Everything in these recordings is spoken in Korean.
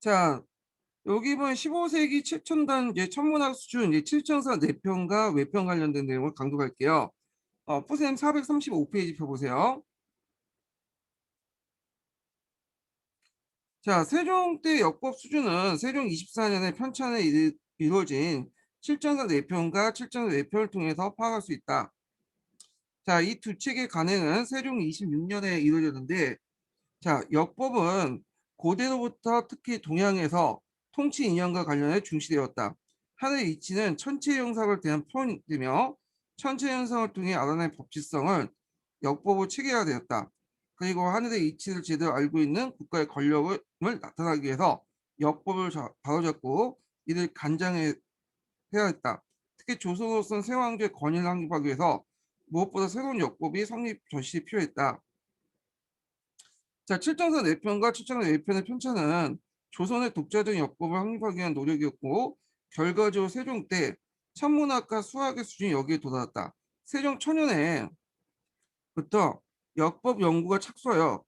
자, 여기 보면 15세기 최첨단 천문학 수준 칠정사 내편과 외편 관련된 내용을 강조할게요. 포샘 435페이지 펴보세요. 자, 세종 때 역법 수준은 세종 24년에 편찬에 이루어진 칠정사 내편과 칠정사 외편을 통해서 파악할 수 있다. 자, 이 두 책의 간행은 세종 26년에 이루어졌는데, 자, 역법은 고대로부터 특히 동양에서 통치 인연과 관련해 중시되었다. 하늘의 이치는 천체 형상을 대한 표현이며 천체 현상을 통해 알아낸 법칙성을 역법으로 체계화되었다. 그리고 하늘의 이치를 제대로 알고 있는 국가의 권력을 나타나기 위해서 역법을 바로잡고 이를 간장해야 했다. 특히 조선으로서는 세왕조의 권위를 확립하기 위해서 무엇보다 새로운 역법이 성립 절실히 필요했다. 자, 칠정사 내편과 칠정사 외편의 편찬은 조선의 독자적인 역법을 확립하기 위한 노력이었고, 결과적으로 세종 때 천문학과 수학의 수준이 여기에 도달했다. 세종 천년에부터 역법 연구가 착수하여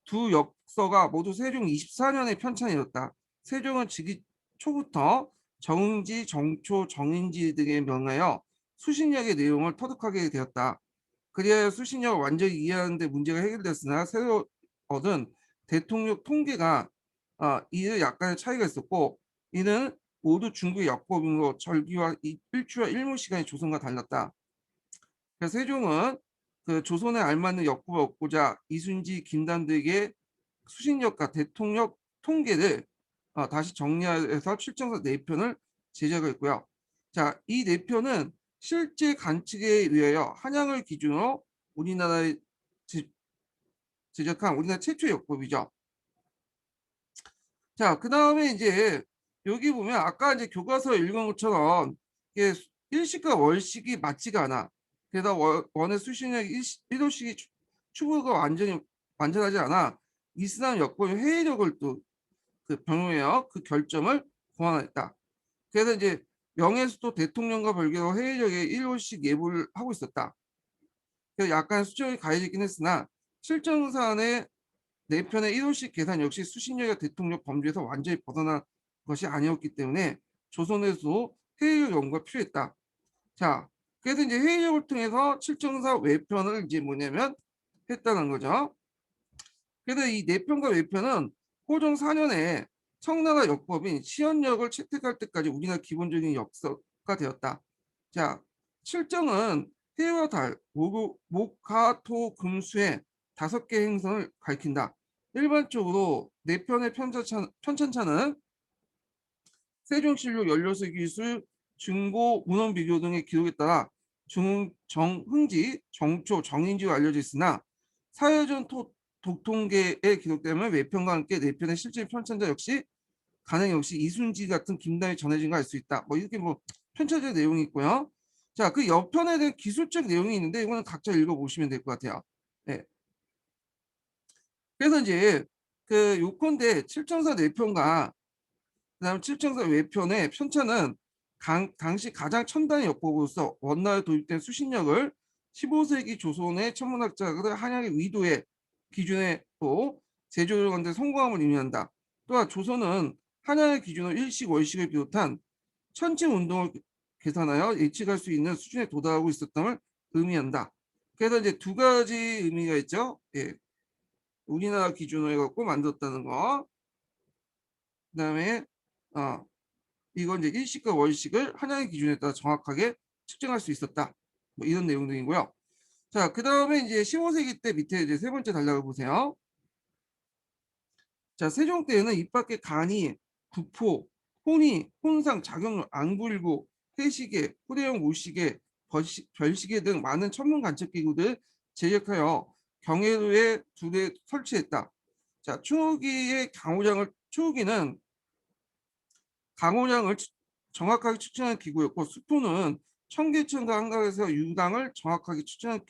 두 역서가 모두 세종 24년에 편찬이었다. 세종은 즉위 초부터 정지, 정초, 정인지 등에 명하여 수신력의 내용을 터득하게 되었다. 그리하여 수신력을 완전히 이해하는 데 문제가 해결됐으나 새로 얻은 대통령 통계가 이에 약간의 차이가 있었고, 이는 모두 중국의 역법으로 절기와 일주와 일무 시간이 조선과 달랐다. 그래서 세종은 그 조선에 알맞는 역법을 얻고자 이순지, 김단득의 수신력과 대통령 통계를 다시 정리해서 칠정사 4편을 제작했고요. 자, 이 4편은 실제 관측에 의하여 한양을 기준으로 우리나라에 제작한 우리나라 최초의 역법이죠. 자, 그 다음에 이제 여기 보면 아까 이제 교과서 읽은 것처럼 이게 일식과 월식이 맞지가 않아. 그래서 원의 수신력 1호식이 추구가 완전하지 않아. 이슬람 역법의 회의력을 또 그 변호해요. 그 결점을 보완했다. 그래서 이제 명예수도 대통령과 별개로 회의력의 1호씩 예보를 하고 있었다. 그래서 약간 수정이 가해지긴 했으나 실정사안의 4편의 1호씩 계산 역시 수신력의 대통령 범주에서 완전히 벗어난 것이 아니었기 때문에 조선에서도 회의력 연구가 필요했다. 자, 그래서 이제 회의력을 통해서 칠정사 외편을 이제 뭐냐면 했다는 거죠. 그래서 이 4편과 외편은 호종 4년에 청나라 역법인 시연역을 채택할 때까지 우리나라 기본적인 역사가 되었다. 자, 칠정은 해와 달, 목, 화, 토, 금, 수의 5개 행성을 가리킨다. 일반적으로 4편의 편찬차는 세종실록, 연료수 기술, 중고, 문헌 비교 등의 기록에 따라 정흥지, 정초, 정인지로 알려져 있으나 사회전 독통계에 기록되면 외편과 함께 4편의 실제 편찬자 역시 간행 역시 이순지 같은 김단이 전해진 걸 알 수 있다. 뭐 이렇게 뭐 편찬자 내용이 있고요. 자, 그 옆편에 대한 기술적 내용이 있는데 이거는 각자 읽어보시면 될 것 같아요. 네. 그래서 이제 그 요컨대 칠정사 내편과 그다음 칠정사 외편의 편찬은 당시 가장 첨단의 역법으로서 원나라에 도입된 수신력을 15세기 조선의 천문학자들 한양의 위도의 기준에 또 제조하는 데 성공함을 의미한다. 또한 조선은 한양의 기준으로 일식, 월식을 비롯한 천체 운동을 계산하여 예측할 수 있는 수준에 도달하고 있었음을 의미한다. 그래서 이제 두 가지 의미가 있죠. 예, 우리나라 기준으로 해갖고 만들었다는 거. 그다음에 어, 이건 이제 일식과 월식을 한양의 기준에 따라 정확하게 측정할 수 있었다. 뭐 이런 내용들이고요. 자, 그 다음에 이제 15세기 때 밑에 이제 세 번째 단락을 보세요. 자, 세종 때에는 입 밖에 간이, 구포, 혼이, 혼상, 작용, 안구일구, 해시계, 후대형 모시계, 별시계 등 많은 천문 관측 기구들 제작하여 경해도에 2대 설치했다. 자, 추우기는 강우량을 정확하게 측정하는 기구였고, 수포는 청계천과 한강에서 유당을 정확하게 측정하는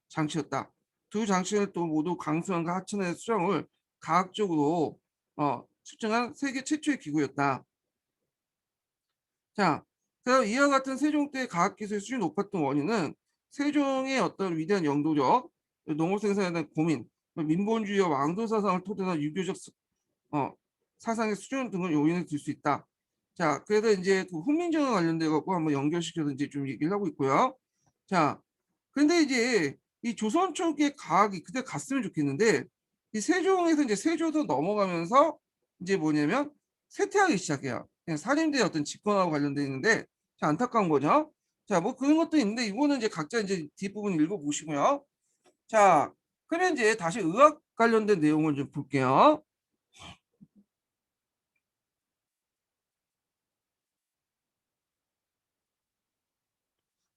장치였다. 두 장치는 또 모두 강수량과 하천의 수량을 과학적으로 측정한 세계 최초의 기구였다. 자, 그래서 이와 같은 세종 때 과학기술 수준이 높았던 원인은 세종의 어떤 위대한 영도력, 농업 생산에 대한 고민, 민본주의와 왕도 사상을 토대로 유교적 사상의 수준 등을 요인을 들 수 있다. 자, 그래서 이제 그 훈민정음 관련돼 갖고 한번 연결시켜서 이제 좀 얘기를 하고 있고요. 자, 근데 이제 이 조선 초기의 가학이 그때 갔으면 좋겠는데 이 세종에서 이제 세조도 넘어가면서 이제 뭐냐면 쇠퇴하기 시작해요. 그냥 살인대 어떤 집권하고 관련돼 있는데 참 안타까운 거죠. 자, 뭐 그런 것도 있는데 이거는 이제 각자 이제 뒷부분 읽어보시고요. 자, 그러면 이제 다시 의학 관련된 내용을 좀 볼게요.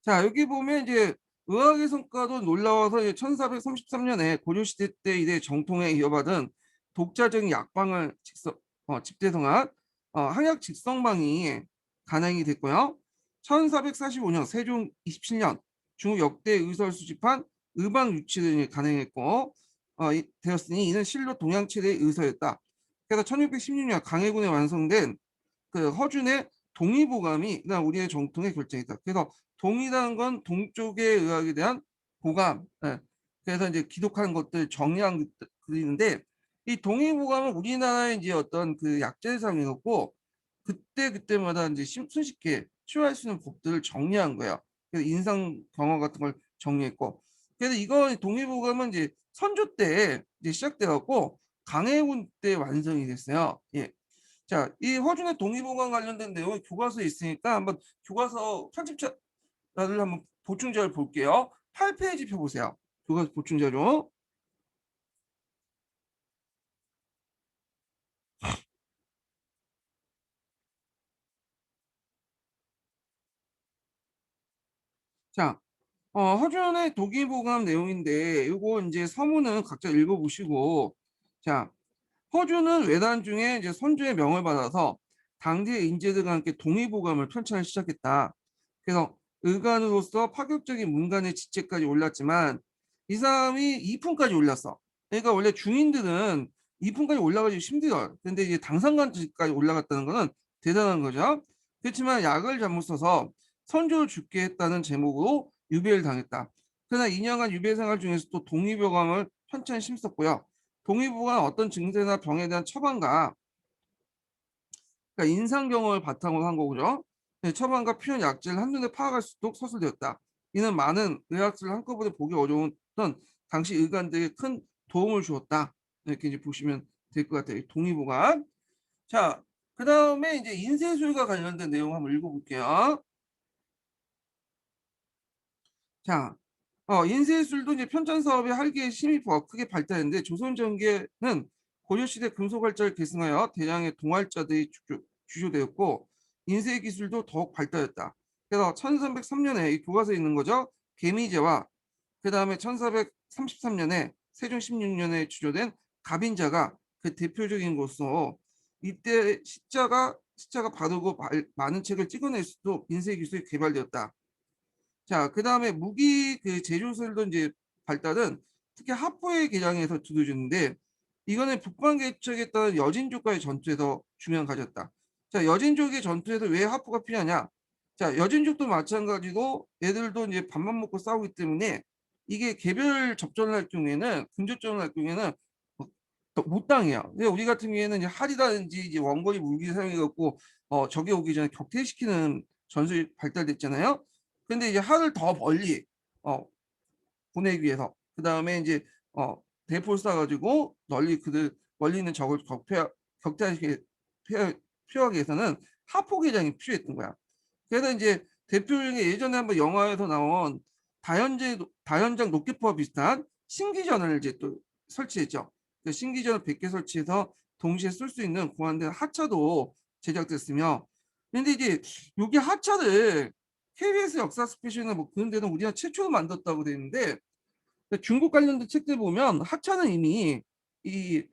자, 여기 보면 이제 의학의 성과도 놀라워서 1433년에 고려시대 때 이래 정통에 이어받은 독자적인 약방을 집대성한 항약 직성방이 간행이 됐고요. 1445년 세종 27년 중국 역대 의서를 수집한 의방 유치를 간행했고 되었으니 이는 실로 동양 최대의 의서였다. 그래서 1616년 강해군에 완성된 그 허준의 동의보감이 우리의 정통의 결정이다. 그래서 동의라는 건 동쪽의 의학에 대한 보감. 예. 그래서 이제 기록한 것들 정리한 글인데 이 동의보감은 우리나라의 이제 어떤 그 약재상이었고 그때 그때마다 이제 손쉽게 취할 수 있는 법들을 정리한 거예요. 그래서 인상 경험 같은 걸 정리했고 그래서 이거 동의보감은 이제 선조 때 이제 시작되었고 강해군 때 완성이 됐어요. 예. 자, 이 허준의 동의보감 관련된 내용이 교과서에 있으니까 한번 교과서 편집자를 한번 보충 자료 볼게요. 8페이지 펴보세요. 교과서 보충 자료. 자, 허준의 동의보감 내용인데 이거 이제 서문은 각자 읽어보시고 자, 허준은 외단 중에 이제 선조의 명을 받아서 당대의 인재들과 함께 동의보감을 편찬을 시작했다. 그래서 의관으로서 파격적인 문간의 지체까지 올랐지만 이 사람이 2품까지 올랐어. 그러니까 원래 중인들은 2품까지 올라가기 힘들어. 근데 이제 당상간까지 올라갔다는 거는 대단한 거죠. 그렇지만 약을 잘못 써서 선조를 죽게 했다는 제목으로 유배를 당했다. 그러나 2년간 유배 생활 중에서 또 동의보감을 편찬 심었고요. 동의보감은 어떤 증세나 병에 대한 처방과 그러니까 인상 경험을 바탕으로 한 거죠. 네, 처방과 표현 약제를 한눈에 파악할 수 있도록 서술되었다. 이는 많은 의학서를 한꺼번에 보기 어려웠던 당시 의관들에게 큰 도움을 주었다. 이렇게 이제 보시면 될 것 같아요. 동의보감. 자, 그 다음에 이제 인쇄술과 관련된 내용 한번 읽어볼게요. 자, 인쇄술도 이제 편찬 사업의 활기에 힘입어 크게 발달했는데 조선 전개는 고려시대 금속활자를 계승하여 대량의 동활자들이 주조되었고 인쇄 기술도 더욱 발달했다. 그래서 1303년에 이 교과서에 있는 거죠. 개미제와 그 다음에 1433년에 세종 16년에 주조된 갑인자가 그 대표적인 것으로 이때 시자가 바르고 많은 책을 찍어낼 수도 인쇄 기술이 개발되었다. 자, 그 다음에 무기 그 제조술도 이제 발달은 특히 하포의 개량에서 두드러지는데 이거는 북방 개척에 따른 여진족과의 전투에서 중요한 가졌다. 자, 여진족의 전투에서 왜 하포가 필요하냐? 자, 여진족도 마찬가지로 애들도 이제 밥만 먹고 싸우기 때문에 이게 개별 접전을 할 경우에는 군접전을 할 경우에는 못 당해요. 근데 우리 같은 경우에는 이제 활이라든지 이제 원거리 무기 사용해갖고 적이 오기 전에 격퇴시키는 전술이 발달됐잖아요. 근데 이제 활을 더 멀리 어, 보내기 위해서 그 다음에 이제 대포를 쏴가지고 널리 그들 멀리 있는 적을 격퇴하게 표하기 위해서는 하포개장이 필요했던 거야. 그래서 이제 대표적인 게 예전에 한번 영화에서 나온 다연장 로켓포와 비슷한 신기전을 이제 또 설치했죠. 그 신기전을 100개 설치해서 동시에 쓸 수 있는 고안된 하차도 제작됐으며 근데 이제 여기 하차를 KBS 역사 스페셜이나 뭐 그런 데는 우리나라 최초로 만들었다고 돼 있는데 중국 관련된 책들 보면 하차는 이미 이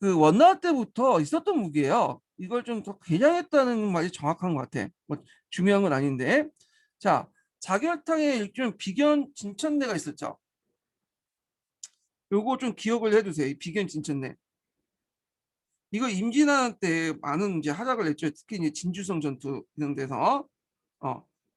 그 원나라 때부터 있었던 무기예요. 이걸 좀 더 개량했다는 말이 정확한 것 같아. 뭐 중요한 건 아닌데. 자, 자결탕에 일종 비견 진천내가 있었죠. 요거 좀 기억을 해두세요. 이 비견 진천내. 이거 임진왜란 때 많은 이제 활약을 했죠. 특히 이제 진주성 전투 이런 데서.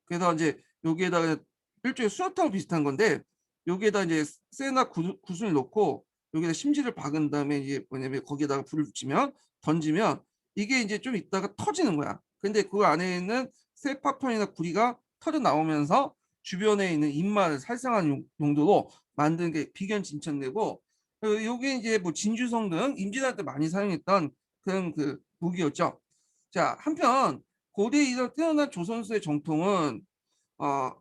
그래서 이제 여기에다가 일종의 수영타워 비슷한 건데 여기에다 이제 쇠나 구슬을 넣고 여기다 심지를 박은 다음에 이제 뭐냐면 거기에다가 불을 붙이면 던지면 이게 이제 좀 있다가 터지는 거야. 근데 그 안에 있는 쇠파편이나 구리가 터져 나오면서 주변에 있는 입맛을 살상하는 용도로 만든 게 비견 진천대고, 요게 이제 뭐 진주성 등 임진할 때 많이 사용했던 그런 그 무기였죠. 자, 한편 고대 이후 태어난 조선수의 정통은 어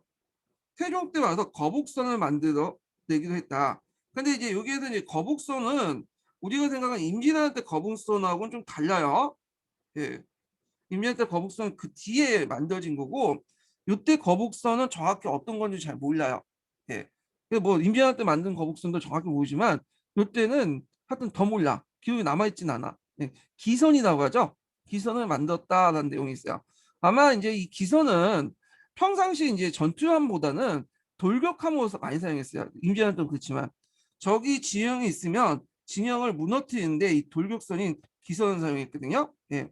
태종 때 와서 거북선을 만들어 내기도 했다. 근데 이제 여기에서 이제 거북선은 우리가 생각하는 임진왜란 때 거북선하고는 좀 달라요. 예. 임진왜란 때 거북선은 그 뒤에 만들어진 거고, 요때 거북선은 정확히 어떤 건지 잘 몰라요. 예. 뭐 임진왜란 때 만든 거북선도 정확히 모르지만 요때는 하여튼 더 몰라. 기록이 남아있진 않아. 예. 기선이라고 하죠. 기선을 만들었다라는 내용이 있어요. 아마 이제 이 기선은 평상시 이제 전투함보다는 돌격함으로 많이 사용했어요. 임진왜란 때도 그렇지만 적이 진영이 있으면 진영을 무너뜨리는데 이 돌격선인 기선을 사용했거든요. 예.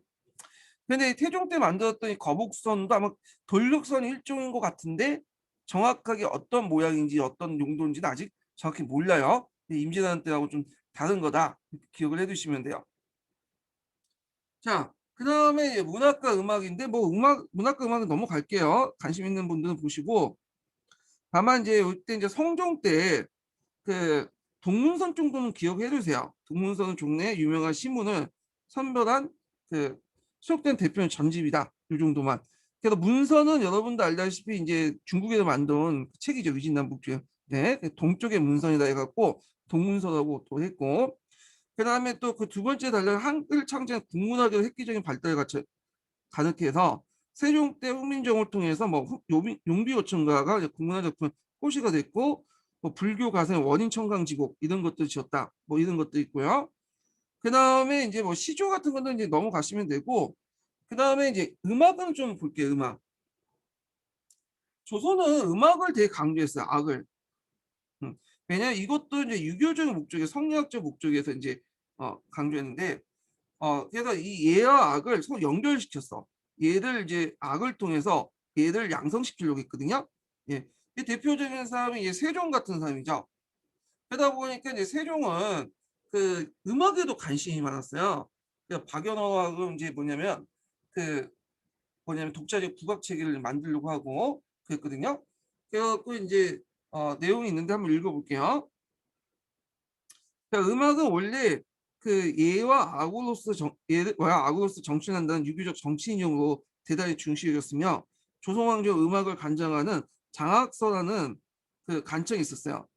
근데 태종 때 만들었던 이 거북선도 아마 돌격선 일종인 것 같은데 정확하게 어떤 모양인지 어떤 용도인지는 아직 정확히 몰라요. 임진왜란 때하고 좀 다른 거다. 기억을 해두시면 돼요. 자, 그 다음에 문학과 음악인데 뭐 문학과 음악은 넘어갈게요. 관심 있는 분들은 보시고. 다만 이제 이때 이제 성종 때 그 동문선 정도는 기억해 두세요. 동문선은 종래의 유명한 시문을 선별한 그 수록된 대표는 전집이다. 이 정도만. 그래서 문선은 여러분도 알다시피 이제 중국에서 만든 책이죠. 위진남북주에. 네, 동쪽의 문선이다 해갖고 동문서라고 또 했고, 그 다음에 또 그 두 번째 달력 한글 창제 국문학의 획기적인 발달을 가득해서 세종 때 훈민정음을 통해서 뭐 용비어천가가 국문화 작품 호시가 됐고, 뭐 불교 가사의 원인 청강지곡 이런 것들 지었다. 뭐 이런 것도 있고요. 그 다음에 이제 뭐 시조 같은 거는 이제 넘어가시면 되고, 그 다음에 이제 음악은 좀 볼게요. 음악. 조선은 음악을 되게 강조했어요. 악을. 음. 왜냐면 이것도 이제 유교적 목적에 성리학적 목적에서 이제 강조했는데, 그래서 이 예와 악을 서로 연결시켰어. 얘를 이제 악을 통해서 얘를 양성시키려고 했거든요. 예. 이 대표적인 사람이 이제 세종 같은 사람이죠. 그러다 보니까 이제 세종은 그 음악에도 관심이 많았어요. 그러니까 박연호하고 이제 뭐냐면 독자적 국악 체계를 만들려고 하고 그랬거든요. 그래갖고 이제 내용이 있는데 한번 읽어볼게요. 그러니까 음악은 원래 그 예와 악으로서 정치한다는 유교적 정치 인용으로 대단히 중시여겼으며, 조선왕조 음악을 간장하는 장악서라는 그 간청이 있었어요.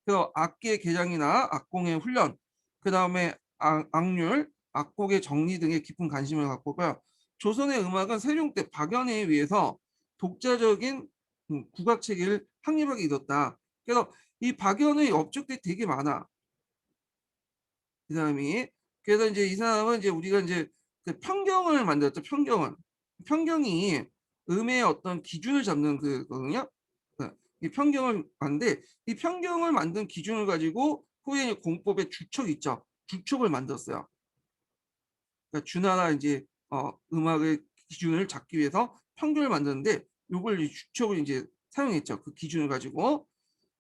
그래서 악기의 개장이나 악공의 훈련, 그 다음에 악률, 악곡의 정리 등에 깊은 관심을 갖고요. 조선의 음악은 세종 때 박연에 의해서 독자적인 국악 체계를 확립하게 이뤘다. 그래서 이 박연의 업적들이 되게 많아. 이 사람이. 그래서 이제 이 사람은 이제 우리가 이제 그 편경을 만들었죠. 편경이 음의 어떤 기준을 잡는 그거든요. 이 편경을 만데, 이 편경을 만든 기준을 가지고 후에 공법의 주척 있죠. 주척을 만들었어요. 그러니까 주나라 이제 음악의 기준을 잡기 위해서 편경을 만드는데, 요걸 주척을 이제 사용했죠. 그 기준을 가지고.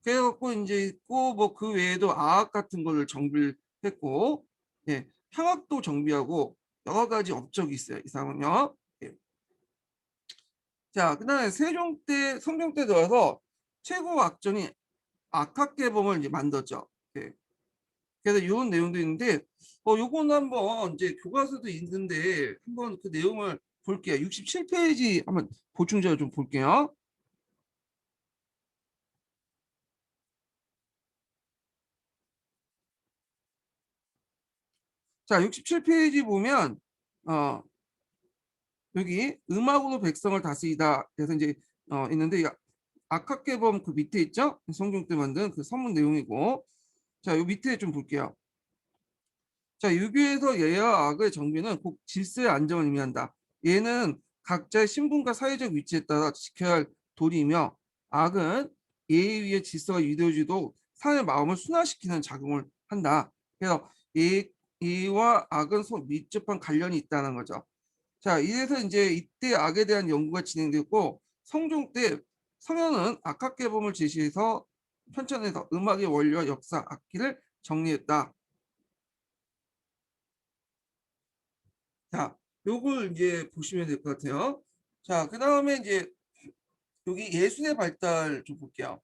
그래갖고 이제 있고, 뭐 그 외에도 아악 같은 거를 정비를 했고, 예, 향악도 정비하고 여러 가지 업적이 있어요. 이 사람은요. 예. 자, 그다음에 성종 때 들어서 최고 악전이 악학개봉을 이제 만들었죠. 예. 그래서 이런 내용도 있는데, 요거는 한번 이제 교과서도 있는데 한번 그 내용을 볼게요. 67페이지 한번 보충자료 좀 볼게요. 자, 67페이지 보면 어 여기 음악으로 백성을 다스리다 그래서 이제 있는데, 악학개범 그 밑에 있죠? 성종 때 만든 그 선문 내용이고, 자, 요 밑에 좀 볼게요. 자, 유교에서 예와 악의 정비는 꼭 질서의 안정을 의미한다. 예는 각자의 신분과 사회적 위치에 따라 지켜야 할 도리이며, 악은 예에 의해 질서가 유도해지도록 사람의 마음을 순화시키는 작용을 한다. 그래서 예와 악은 서로 밀접한 관련이 있다는 거죠. 자, 이래서 이제 이때 악에 대한 연구가 진행됐고, 성종 때 성현은 악학개범을 제시해서 편찬해서 음악의 원리와 역사, 악기를 정리했다. 자, 요걸 이제 보시면 될 것 같아요. 자, 그 다음에 이제 여기 예술의 발달 좀 볼게요.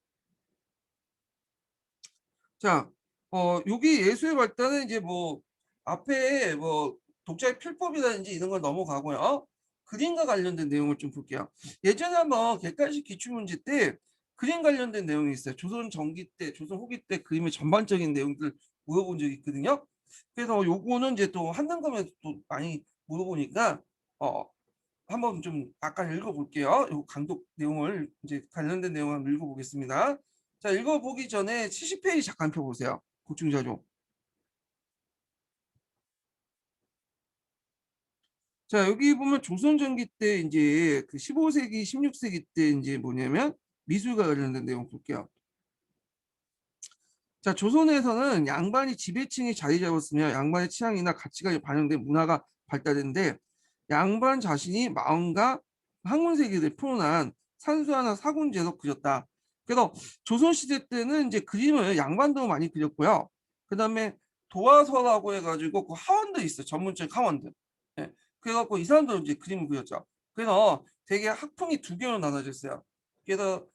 자, 여기 예술의 발달은 이제 뭐 앞에 뭐 독자의 필법이라든지 이런 걸 넘어가고요. 그림과 관련된 내용을 좀 볼게요. 예전에 한번 객관식 기출문제 때 그림 관련된 내용이 있어요. 조선 전기 때, 조선 후기 때 그림의 전반적인 내용들 물어본 적이 있거든요. 그래서 요거는 이제 또 한등급에서 또 많이 물어보니까 어 한번 좀 아까 읽어볼게요. 요 강독 내용을 이제 관련된 내용을 한번 읽어보겠습니다. 자, 읽어보기 전에 70페이지 잠깐 펴보세요. 고충자료. 자, 여기 보면 조선 전기 때 이제 그 15세기, 16세기 때 이제 뭐냐면 미술과 관련된 내용 볼게요. 자, 조선에서는 양반이 지배층이 자리 잡았으며 양반의 취향이나 가치가 반영된 문화가 발달했는데 양반 자신이 마음과 학문 세계를 표현한 산수화나 사군제도 그렸다. 그래서 조선시대 때는 이제 그림을 양반도 많이 그렸고요. 그 다음에 도화서라고 해가지고 그 하원들 있어요. 전문적인 하원들. 예. 그래갖고 이 사람들은 이제 그림을 그렸죠. 그래서 되게 학풍이 두 개로 나눠져 있어요. 그래서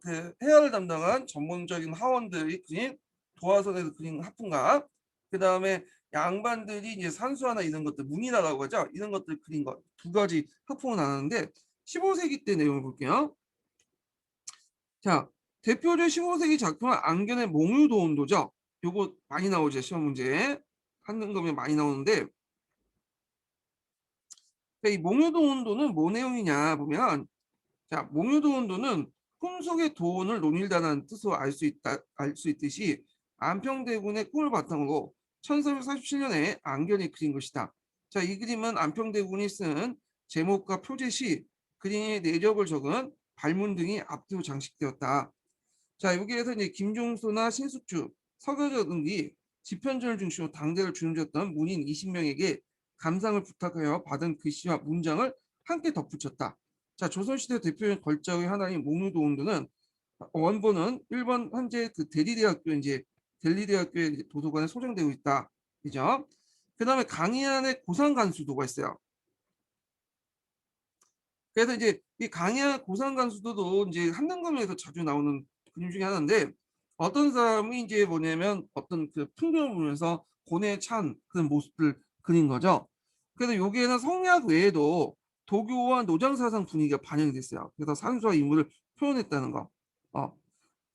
그 해화를 담당한 전문적인 하원들이 그린 도화선에서 그린 하품과 그 다음에 양반들이 이제 산수화나 이런 것들 문이라고 하죠. 이런 것들 그린 것 두 가지 하품을 나누는데 15세기 때 내용을 볼게요. 자, 대표적 15세기 작품은 안견의 몽유도운도죠. 요거 많이 나오죠. 시험 문제에 하는 거면 많이 나오는데 이 몽유도운도는 뭐 내용이냐 보면 자, 몽유도운도는 꿈속의 도원을 논일다는 뜻으로 알 수 있듯이 안평대군의 꿈을 바탕으로 1447년에 안견이 그린 것이다. 자, 이 그림은 안평대군이 쓴 제목과 표제시, 그림의 내적을 적은 발문 등이 앞뒤로 장식되었다. 자, 여기에서 이제 김종수나 신숙주, 서교조 등이 집현전을 중심으로 당대를 주름졌던 문인 20명에게 감상을 부탁하여 받은 글씨와 문장을 함께 덧붙였다. 자, 조선시대 대표적인 걸작의 하나인 몽유도운도는 원본은 일본 현재 그 대리대학교 이제 델리대학교의 도서관에 소장되고 있다. 그죠? 그다음에 강의안의 고상간수도가 있어요. 그래서 이제 이 강의안 고상간수도도 이제 한능검에서 자주 나오는 그림 중에 하나인데 어떤 사람이 이제 뭐냐면 어떤 그 풍경을 보면서 고뇌에 찬 그런 모습을 그린 거죠. 그래서 여기에는 성리학 외에도 도교와 노장사상 분위기가 반영이 됐어요. 그래서 산수와 인물을 표현했다는 거. 어.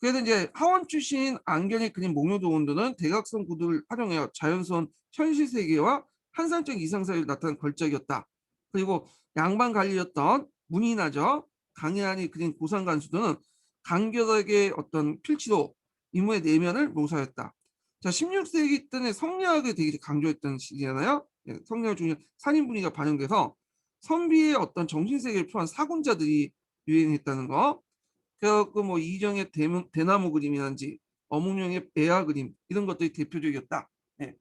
그래서 이제 하원 출신 안견이 그린 몽유도운도는 대각선 구도를 활용하여 자연스러운 현실 세계와 환상적 이상 사이를 나타낸 걸작이었다. 그리고 양반 관리였던 문인하죠. 강혜안이 그린 고상간수도는 간결하게 어떤 필치로 인물의 내면을 묘사했다. 자, 16세기 때는 성리학을 되게 강조했던 시기잖아요. 예, 성리학 중에 산인 분위기가 반영돼서 선비의 어떤 정신세계를 표한 사군자들이 유행했다는 거. 그래갖고 뭐 이정의 대나무 그림이란지 어몽룡의 애화 그림 이런 것들이 대표적이었다. 예.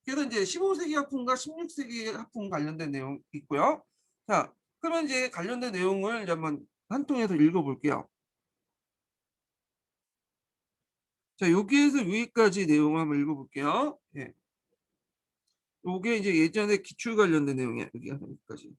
그래서 이제 15세기 학풍과 16세기 학풍 관련된 내용 있고요. 자, 그러면 이제 관련된 내용을 이제 한번 한 통해서 읽어볼게요. 자, 여기에서 여기까지 내용을 한번 읽어볼게요. 예. 요게 이제 예전에 기출 관련된 내용이야. 여기까지.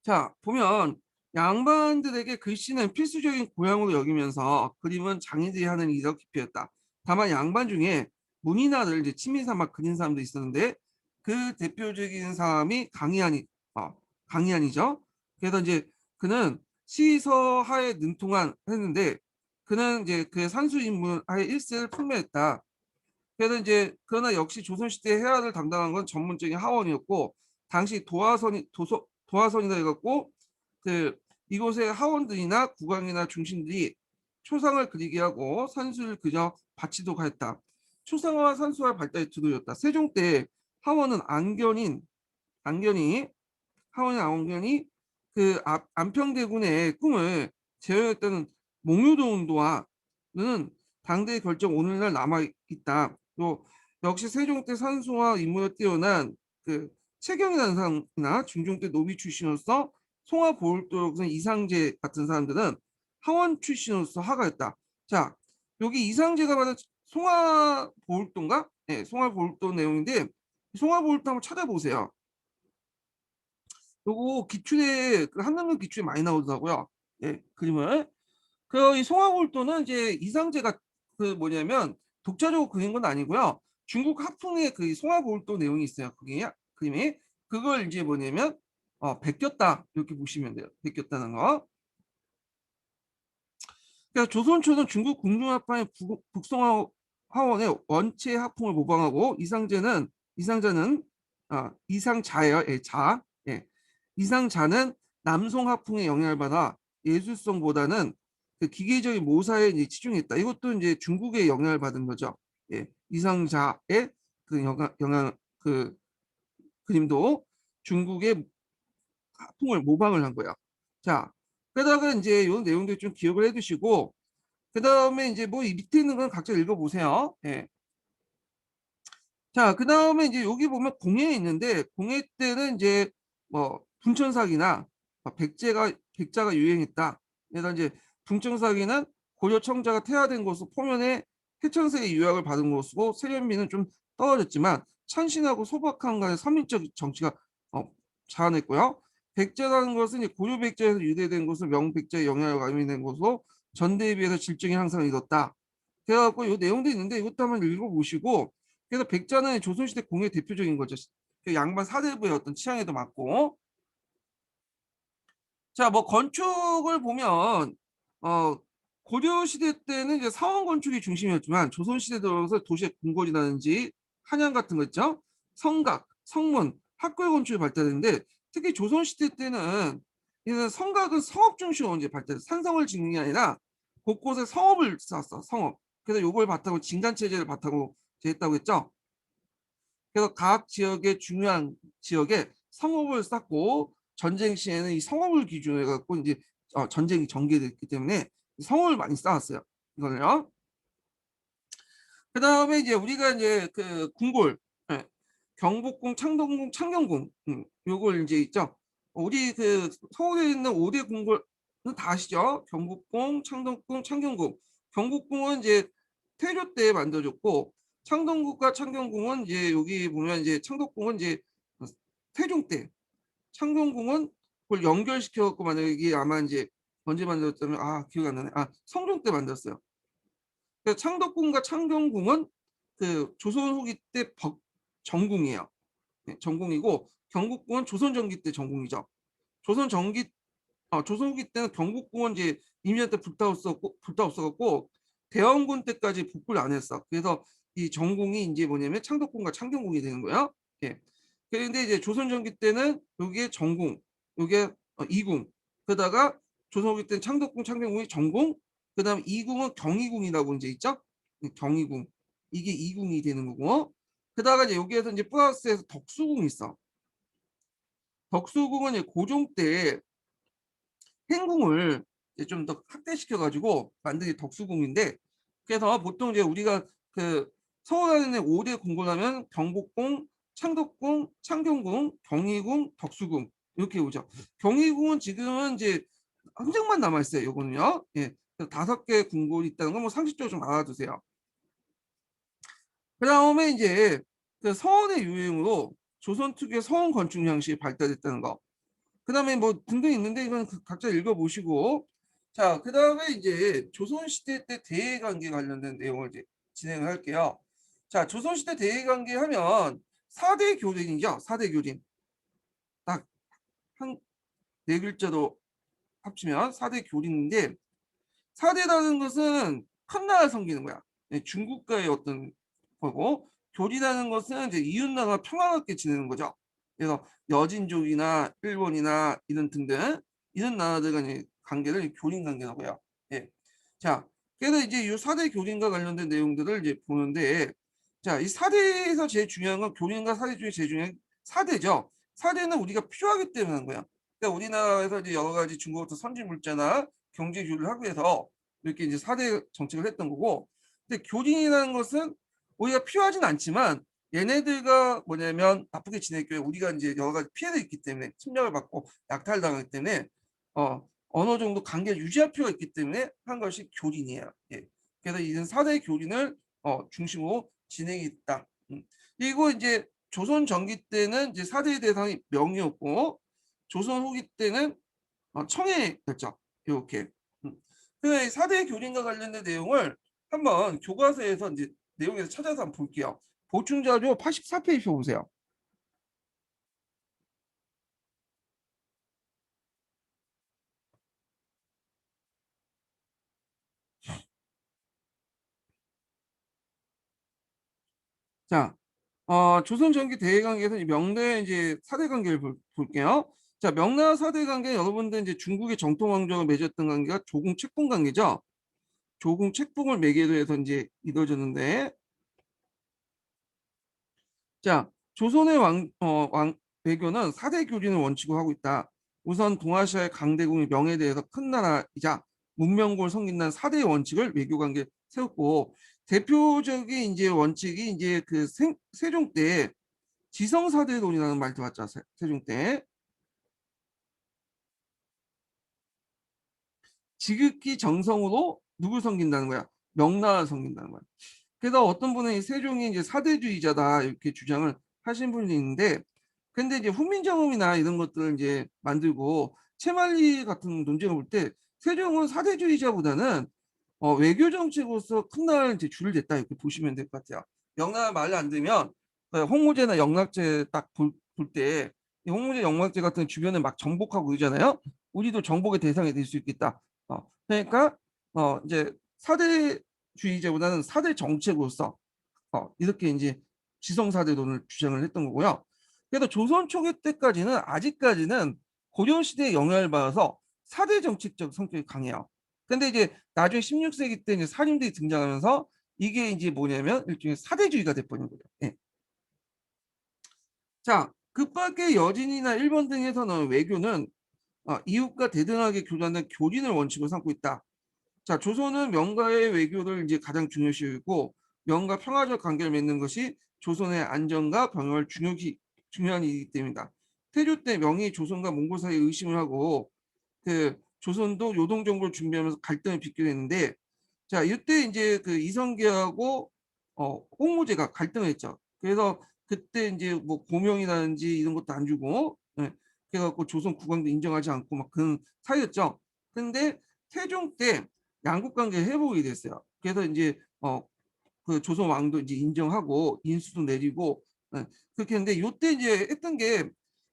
자, 보면 양반들에게 글씨는 필수적인 고향으로 여기면서 그림은 장인들이 하는 일이라고 기표했다. 다만 양반 중에 문인화를 이제 취미 삼아 그린 사람도 있었는데 그 대표적인 사람이 강희안이죠. 그래서 이제 그는 시서하에 능통한 했는데 그는 이제 그 산수 인문하의 일세를 풍미했다. 그래서 이제 그러나 역시 조선시대 해화를 담당한 건 전문적인 하원이었고 당시 도화선이라 해갖고 그 이곳의 하원들이나 국왕이나 중신들이 초상을 그리게 하고 산수를 그려 바치도록 하였다. 초상화와 산수화 발달이 두드러졌다. 세종 때 하원은 안견이 하원의 안견이 그 안평대군의 꿈을 재현했다는 몽유도운도화는 당대의 결정 오늘날 남아 있다. 또 역시 세종 때 산수와 인물을 뛰어난 그 최경이라는 사람이나 중종 때 노비 출신으로서 송화 보울도 이상제 같은 사람들은 하원 출신으로서 하가였다. 자, 여기 이상재가 말한 송화보울도인가? 네, 송화보울도 내용인데 송화보울도 한번 찾아보세요. 요거 기출에 그 한능력 기출에 많이 나오더라고요. 예, 그림을. 그 이 송화보울도는 이제 이상재가 그 뭐냐면 독자적으로 그린 건 아니고요. 중국 학풍의 그 송화보울도 내용이 있어요. 그림이 그걸 이제 뭐냐면 베꼈다 이렇게 보시면 돼요. 베꼈다는 거. 그러니까 조선초는 중국 궁중학파의 북송하원의 원체 학풍을 모방하고 이상자는 이상자예요. 예, 자. 예. 이상자는 남송 학풍의 영향을 받아 예술성보다는 그 기계적인 모사에 이제 치중했다. 이것도 이제 중국의 영향을 받은 거죠. 예. 이상자의 그 그 그림도 중국의 학풍을 모방을 한 거야. 자, 그러다가 이제 이 내용들 좀 기억을 해두시고 그 다음에 이제 뭐 이 밑에 있는 건 각자 읽어보세요. 예. 자, 그 다음에 이제 여기 보면 공예 있는데 공예 때는 이제 뭐 분천사기나 백자가 유행했다. 그래서 이제 분천사기는 고려 청자가 태화된 것으로 포면에 해천세의 유학을 받은 것으로 세련미는 좀 떨어졌지만 찬신하고 소박한 간의 서민적 정치가 자아냈고요. 백자라는 것은 이제 고려 백자에서 유래된 것으로 명백자의 영향을 가미된 것으로 전대에 비해서 질적인 향상을 이뤘다. 그래갖고 이 내용도 있는데 이것도 한번 읽어보시고 그래서 백자는 조선시대 공예 대표적인 거죠. 그 양반 사대부의 어떤 취향에도 맞고. 자, 뭐 건축을 보면 고려 시대 때는 이제 사원 건축이 중심이었지만 조선 시대 들어서 도시의 궁궐이라든지 한양 같은 거 있죠. 성각, 성문, 학교 건축이 발달했는데 특히 조선 시대 때는 이는 성각은 성업 중심으로 이제 발달. 산성을 짓는 게 아니라 곳곳에 성업을 쌓았어. 성업. 그래서 요걸 바탕으로 진간 체제를 바탕으로 했다고 했죠. 그래서 각 지역의 중요한 지역에 성읍을 쌓고 전쟁 시에는 이 성읍을 기준으로 해갖고 이제 전쟁이 전개됐기 때문에 성읍을 많이 쌓았어요. 이거는요. 그 다음에 이제 우리가 이제 그 궁궐, 예, 경복궁, 창동궁, 창경궁, 요걸 이제 있죠. 우리 그 서울에 있는 5대 궁궐은 다 아시죠? 경복궁, 창동궁, 창경궁. 경복궁은 이제 태조 때 만들어졌고 창동궁과 창경궁은 이제 여기 보면 이제 창덕궁은 이제 태종 때, 창경궁은 그걸 연결시켜 갖고 만약에 이게 아마 이제 언제 만들었다면 기억이 안 나네. 성종 때 만들었어요. 그래서 창덕궁과 창경궁은 그 조선 후기 때 전궁이에요. 네, 전궁이고 경복궁은 조선 전기 때 전궁이죠. 조선 전기 조선 후기 때는 경복궁은 이제 임시한 때 불타왔었고 대원군 때까지 복구를 안 했어. 그래서 이 전궁이 이제 뭐냐면 창덕궁과 창경궁이 되는 거예요. 예. 그런데 이제 조선 전기 때는 여기에 전궁, 여기에 이궁. 그러다가 조선 후기 때는 창덕궁, 창경궁이 전궁. 그다음 이궁은 경희궁이라고 이제 있죠. 경희궁. 이게 이궁이 되는 거고. 그다가 이제 여기에서 이제 플러스에서 덕수궁이 있어. 덕수궁은 이제 고종 때 행궁을 좀 더 확대시켜 가지고 만든 게 덕수궁인데 그래서 보통 이제 우리가 그 서울 안에 5대 궁궐하면 경복궁, 창덕궁, 창경궁, 경희궁, 덕수궁 이렇게 오죠. 경희궁은 지금은 이제 흔적만 남아 있어요. 요거는요. 예. 5개 궁궐이 있다는 거 뭐 상식적으로 좀 알아두세요. 그다음에 이제 그 서원의 유행으로 조선 특유의 서원 건축 형식이 발달했다는 거. 그다음에 뭐 등등 있는데 이건 각자 읽어보시고 자 그다음에 이제 조선시대 때 대외관계 관련된 내용을 이제 진행을 할게요. 자 조선시대 대외관계 하면 4대 교린이죠. 4대 교린 딱 한 네 글자로 합치면 4대 교린인데 4대라는 것은 큰 나라 섬기는 거야. 네, 중국과의 어떤 거고 교리라는 것은 이제 이웃나라 평화롭게 지내는 거죠. 그래서 여진족이나 일본이나 이런 등등 이런 나라들과 이제 관계를 교린 관계라고 해요. 예. 자, 그래서 이제 이 4대 교린과 관련된 내용들을 이제 보는데 자, 이 4대에서 제일 중요한 건 교린과 4대 중에 제일 중요한 4대죠. 4대는 우리가 필요하기 때문에 하는 거야. 그러니까 우리나라에서 이제 여러 가지 중국부터 선진 물자나 경제 교류를 하기 위해서 이렇게 이제 4대 정책을 했던 거고 근데 교린이라는 것은 우리가 필요하진 않지만 얘네들과 뭐냐면 나쁘게 지낼 경우에 우리가 이제 여러 가지 피해를 입기 때문에 침략을 받고 약탈을 당하기 때문에 어느 정도 관계를 유지할 필요가 있기 때문에 한 것이 교린이에요. 예. 그래서 이런 4대 교린을 중심으로 진행이 있다. 그리고 이제 조선 전기 때는 이제 4대 대상이 명이었고 조선 후기 때는 청해였죠. 이렇게. 그 4대 교린과 관련된 내용을 한번 교과서에서 이제 내용에서 찾아서 한번 볼게요. 보충자료 84페이지 보세요. 자, 조선 전기 대외 관계에서 명나라 이제 4대 관계를 볼게요. 자, 명나라 4대 관계 여러분들 이제 중국의 정통 왕조가 맺었던 관계가 조공 책봉 관계죠. 조공 책봉을 매개로 해서 이제 이루어졌는데, 자, 조선의 외교는 4대 교린을 원칙으로 하고 있다. 우선 동아시아의 강대국의 명에 대해서 큰 나라이자 문명고를 섬긴다는 4대 원칙을 외교 관계에 세웠고, 대표적인 이제 원칙이 이제 그 세종 때 지성사대론이라는 말 들어봤죠. 세종 때. 지극히 정성으로 누굴 섬긴다는 거야? 명나라를 섬긴다는 거야. 그래서 어떤 분은 세종이 이제 사대주의자다 이렇게 주장을 하신 분이 있는데, 근데 이제 훈민정음이나 이런 것들을 이제 만들고 채말리 같은 논쟁을 볼 때 세종은 사대주의자보다는 외교 정책으로서 큰 나라를 이제 줄을 댔다 이렇게 보시면 될 것 같아요. 명나라 말을 안 들면 홍무제나 영락제 딱 볼 때 홍무제 영락제 같은 주변에 막 정복하고 그러잖아요. 우리도 정복의 대상이 될 수 있겠다. 그러니까 이제 사대주의자보다는 사대 정책으로서 이렇게 이제 지성사대론을 주장을 했던 거고요. 그래서 조선 초기 때까지는 아직까지는 고려시대의 영향을 받아서 사대 정책적 성격이 강해요. 근데 이제 나중에 16세기 때 이제 사림들이 등장하면서 이게 이제 뭐냐면 일종의 사대주의가 돼버린 거예요. 예. 자, 급밖에 여진이나 일본 등에서는 외교는 이웃과 대등하게 교류하는 교린을 원칙으로 삼고 있다. 자, 조선은 명가의 외교를 이제 가장 중요시 여기고 명가 평화적 관계를 맺는 것이 조선의 안정과 병역을 중요한 일이기 때문이다. 태조 때 명이 조선과 몽골 사이에 의심을 하고 그 조선도 요동 정부를 준비하면서 갈등을 빚기도 했는데, 자, 이때 이제 그 이성계하고 홍무제가 갈등을 했죠. 그래서 그때 이제 뭐 고명이라든지 이런 것도 안 주고, 예, 그래갖고 조선 국왕도 인정하지 않고 막 그런 사이였죠. 근데 태종 때 양국 관계 회복이 됐어요. 그래서 이제 그 조선 왕도 이제 인정하고 인수도 내리고, 그렇게 했는데 요때 이제 했던 게